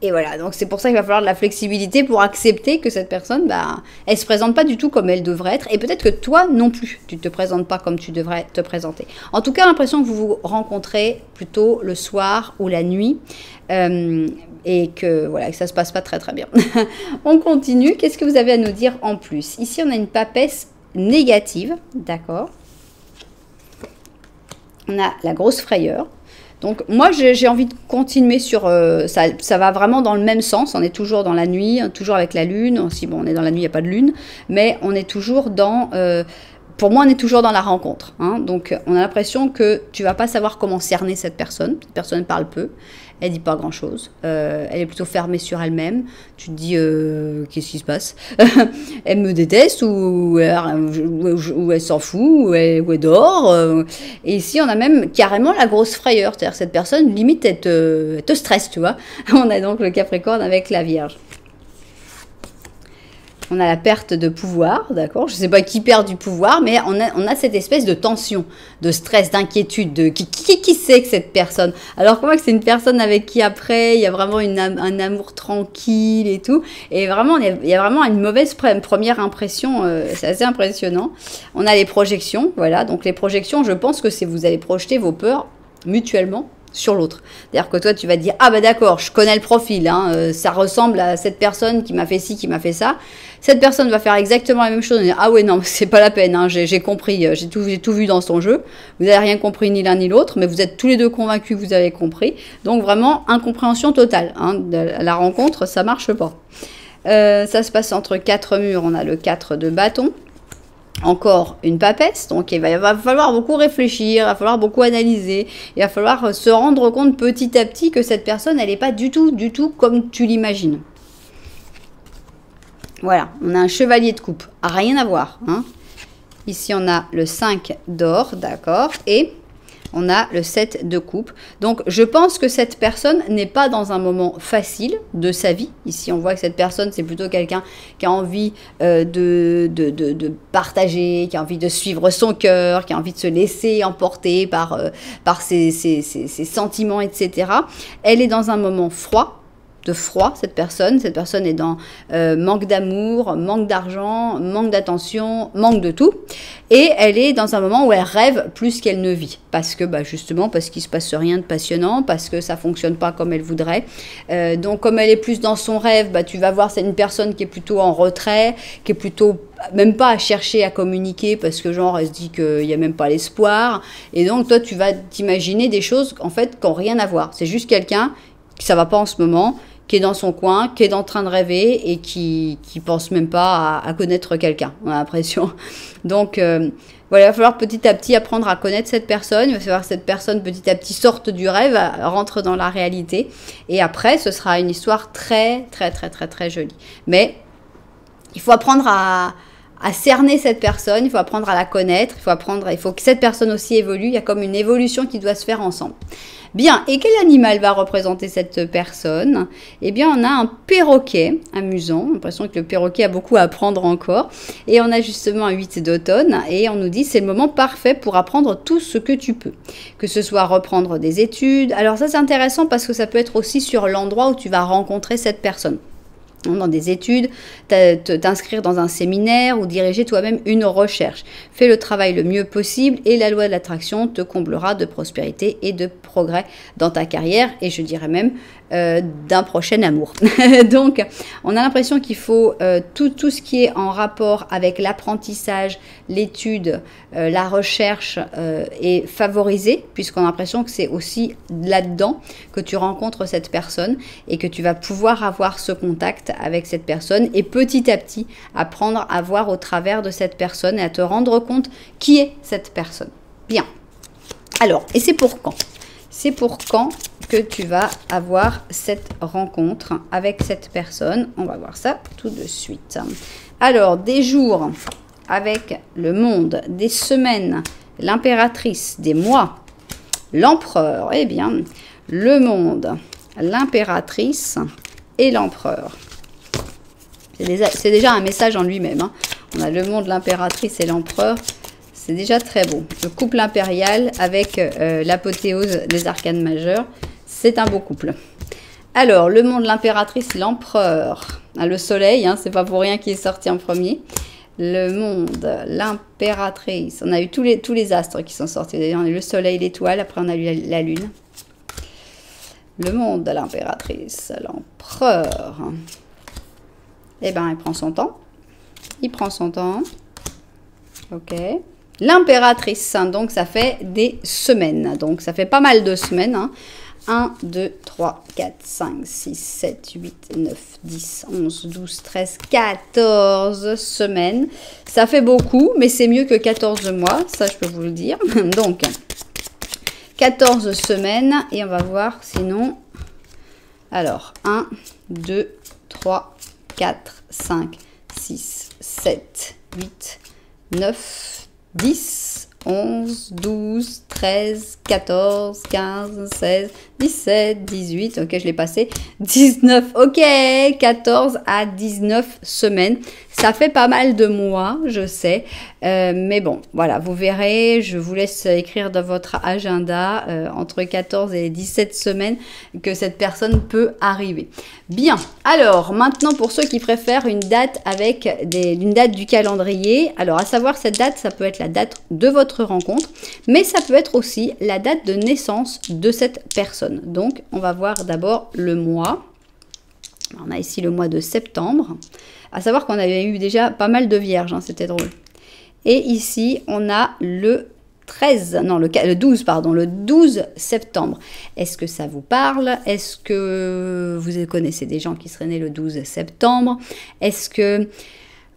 Et voilà, donc c'est pour ça qu'il va falloir de la flexibilité pour accepter que cette personne, bah, elle se présente pas du tout comme elle devrait être. Et peut-être que toi non plus, tu te présentes pas comme tu devrais te présenter. En tout cas, l'impression que vous vous rencontrez plutôt le soir ou la nuit. Et que voilà, que ça se passe pas très très bien. On continue. Qu'est-ce que vous avez à nous dire en plus? Ici, on a une papesse négative, d'accord. On a la grosse frayeur. Donc moi j'ai envie de continuer sur ça va vraiment dans le même sens. On est toujours dans la nuit, toujours avec la lune. Si bon, on est dans la nuit, il n'y a pas de lune, mais on est toujours dans pour moi, on est toujours dans la rencontre. Hein. Donc, on a l'impression que tu vas pas savoir comment cerner cette personne. Cette personne parle peu. Elle dit pas grand-chose. Elle est plutôt fermée sur elle-même. Tu te dis, qu'est-ce qui se passe? Elle me déteste ou elle s'en fout ou elle dort. Et ici, on a même carrément la grosse frayeur. C'est-à-dire cette personne, limite, elle te stresse, tu vois. On a donc le Capricorne avec la Vierge. On a la perte de pouvoir, d'accord? Je ne sais pas qui perd du pouvoir, mais on a cette espèce de tension, de stress, d'inquiétude, de qui c'est que cette personne? Alors que moi, c'est une personne avec qui après, il y a vraiment un amour tranquille et tout. Et vraiment, il y a vraiment une mauvaise première impression, c'est assez impressionnant. On a les projections, voilà. Donc les projections, je pense que c'est vous allez projeter vos peurs mutuellement sur l'autre. C'est-à-dire que toi, tu vas te dire, ah bah d'accord, je connais le profil, hein, ça ressemble à cette personne qui m'a fait ci, qui m'a fait ça. Cette personne va faire exactement la même chose. Ah ouais, non, c'est pas la peine, hein, j'ai compris, j'ai tout vu dans son jeu. Vous n'avez rien compris ni l'un ni l'autre, mais vous êtes tous les deux convaincus que vous avez compris. Donc vraiment, incompréhension totale. Hein, la rencontre, ça marche pas. Ça se passe entre 4 murs, on a le 4 de bâton. Encore une papesse, donc il va falloir beaucoup réfléchir, il va falloir beaucoup analyser, il va falloir se rendre compte petit à petit que cette personne, elle n'est pas du tout comme tu l'imagines. Voilà, on a un chevalier de coupe, rien à voir. Hein. Ici, on a le 5 d'or, d'accord, et on a le 7 de coupe. Donc, je pense que cette personne n'est pas dans un moment facile de sa vie. Ici, on voit que cette personne, c'est plutôt quelqu'un qui a envie de partager, qui a envie de suivre son cœur, qui a envie de se laisser emporter par ses sentiments, etc. Elle est dans un moment froid. Cette personne est dans manque d'amour, manque d'argent, manque d'attention, manque de tout, et elle est dans un moment où elle rêve plus qu'elle ne vit, parce que justement parce qu'il se passe rien de passionnant, parce que ça fonctionne pas comme elle voudrait, donc comme elle est plus dans son rêve, tu vas voir c'est une personne qui est plutôt en retrait, qui est plutôt même pas à chercher à communiquer, parce que genre elle se dit qu'il y a même pas l'espoir, et donc toi tu vas t'imaginer des choses en fait qui n'ont rien à voir, c'est juste quelqu'un qui ça va pas en ce moment, qui est dans son coin, qui est en train de rêver et qui pense même pas à connaître quelqu'un, on a l'impression. Donc, voilà, il va falloir petit à petit apprendre à connaître cette personne. Il va falloir que cette personne, petit à petit, sorte du rêve, rentre dans la réalité. Et après, ce sera une histoire très, très, très, très, très jolie. Mais il faut apprendre à cerner cette personne, il faut apprendre à la connaître, il faut que cette personne aussi évolue. Il y a comme une évolution qui doit se faire ensemble. Bien, et quel animal va représenter cette personne? Eh bien, on a un perroquet, amusant, j'ai l'impression que le perroquet a beaucoup à apprendre encore, et on a justement un 8 d'automne, et on nous dit c'est le moment parfait pour apprendre tout ce que tu peux, que ce soit reprendre des études. Alors ça c'est intéressant parce que ça peut être aussi sur l'endroit où tu vas rencontrer cette personne. Dans des études, t'inscrire dans un séminaire ou diriger toi-même une recherche. Fais le travail le mieux possible et la loi de l'attraction te comblera de prospérité et de progrès dans ta carrière et je dirais même d'un prochain amour. Donc, on a l'impression qu'il faut tout ce qui est en rapport avec l'apprentissage, l'étude, la recherche est favorisé puisqu'on a l'impression que c'est aussi là-dedans que tu rencontres cette personne et que tu vas pouvoir avoir ce contact avec cette personne et petit à petit apprendre à voir au travers de cette personne et à te rendre compte qui est cette personne. Bien. Alors, et c'est pour quand? C'est pour quand que tu vas avoir cette rencontre avec cette personne? On va voir ça tout de suite. Alors, des jours avec le monde, des semaines, l'impératrice, des mois, l'empereur. Eh bien, le monde, l'impératrice et l'empereur. C'est déjà un message en lui-même. Hein. On a le monde, l'impératrice et l'empereur. C'est déjà très beau. Le couple impérial avec l'apothéose des arcanes majeurs. C'est un beau couple. Alors, le monde, l'impératrice, l'empereur. Ah, le soleil, hein, c'est pas pour rien qu'il est sorti en premier. Le monde, l'impératrice. On a eu tous les astres qui sont sortis. D'ailleurs, on a eu le soleil, l'étoile. Après, on a eu la lune. Le monde, l'impératrice, l'empereur. Eh bien, il prend son temps. Il prend son temps. Ok. L'impératrice, hein, donc ça fait des semaines. Donc ça fait pas mal de semaines. Hein. 1, 2, 3, 4, 5, 6, 7, 8, 9, 10, 11, 12, 13, 14 semaines. Ça fait beaucoup, mais c'est mieux que 14 mois. Ça, je peux vous le dire. Donc, 14 semaines. Et on va voir sinon. Alors, 1, 2, 3, 4, 5, 6, 7, 8, 9, 10, 11, 12, 13, 14, 15, 16, 17, 18, ok, je l'ai passé, 19, ok, 14 à 19 semaines. Ça fait pas mal de mois, je sais, mais bon, voilà, vous verrez, je vous laisse écrire dans votre agenda entre 14 et 17 semaines que cette personne peut arriver. Bien, alors maintenant pour ceux qui préfèrent une date avec une date du calendrier, alors à savoir cette date, ça peut être la date de votre rencontre, mais ça peut être aussi la date de naissance de cette personne. Donc, on va voir d'abord le mois. On a ici le mois de septembre. À savoir qu'on avait eu déjà pas mal de vierges, hein, c'était drôle. Et ici, on a le 12 septembre. Est-ce que ça vous parle? Est-ce que vous connaissez des gens qui seraient nés le 12 septembre? Est-ce que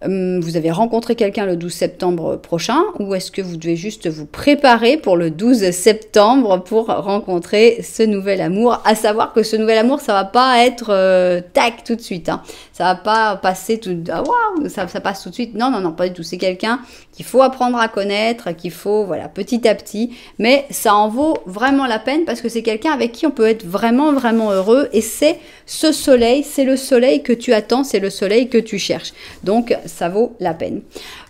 vous avez rencontré quelqu'un le 12 septembre prochain, ou est-ce que vous devez juste vous préparer pour le 12 septembre pour rencontrer ce nouvel amour? À savoir que ce nouvel amour, ça va pas être tac tout de suite, hein. Ça va pas passer tout, ah waouh, ça passe tout de suite. Non, non, non, pas du tout. C'est quelqu'un qu'il faut apprendre à connaître, qu'il faut, voilà, petit à petit. Mais ça en vaut vraiment la peine parce que c'est quelqu'un avec qui on peut être vraiment, vraiment heureux. Et c'est ce soleil, c'est le soleil que tu attends, c'est le soleil que tu cherches. Donc, ça vaut la peine.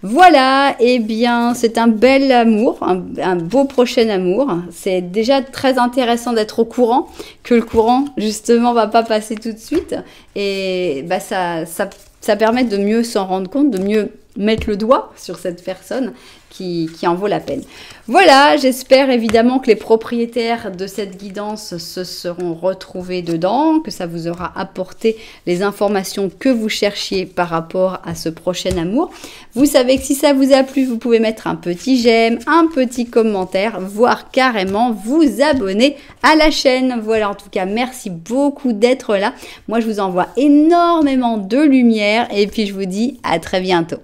Voilà, eh bien, c'est un bel amour, un beau prochain amour. C'est déjà très intéressant d'être au courant, que le courant, justement, va pas passer tout de suite. Et bah, ça permet de mieux s'en rendre compte, de mieux mettre le doigt sur cette personne qui en vaut la peine. Voilà, j'espère évidemment que les propriétaires de cette guidance se seront retrouvés dedans, que ça vous aura apporté les informations que vous cherchiez par rapport à ce prochain amour. Vous savez que si ça vous a plu, vous pouvez mettre un petit j'aime, un petit commentaire, voire carrément vous abonner à la chaîne. Voilà, en tout cas, merci beaucoup d'être là. Moi, je vous envoie énormément de lumière et puis je vous dis à très bientôt.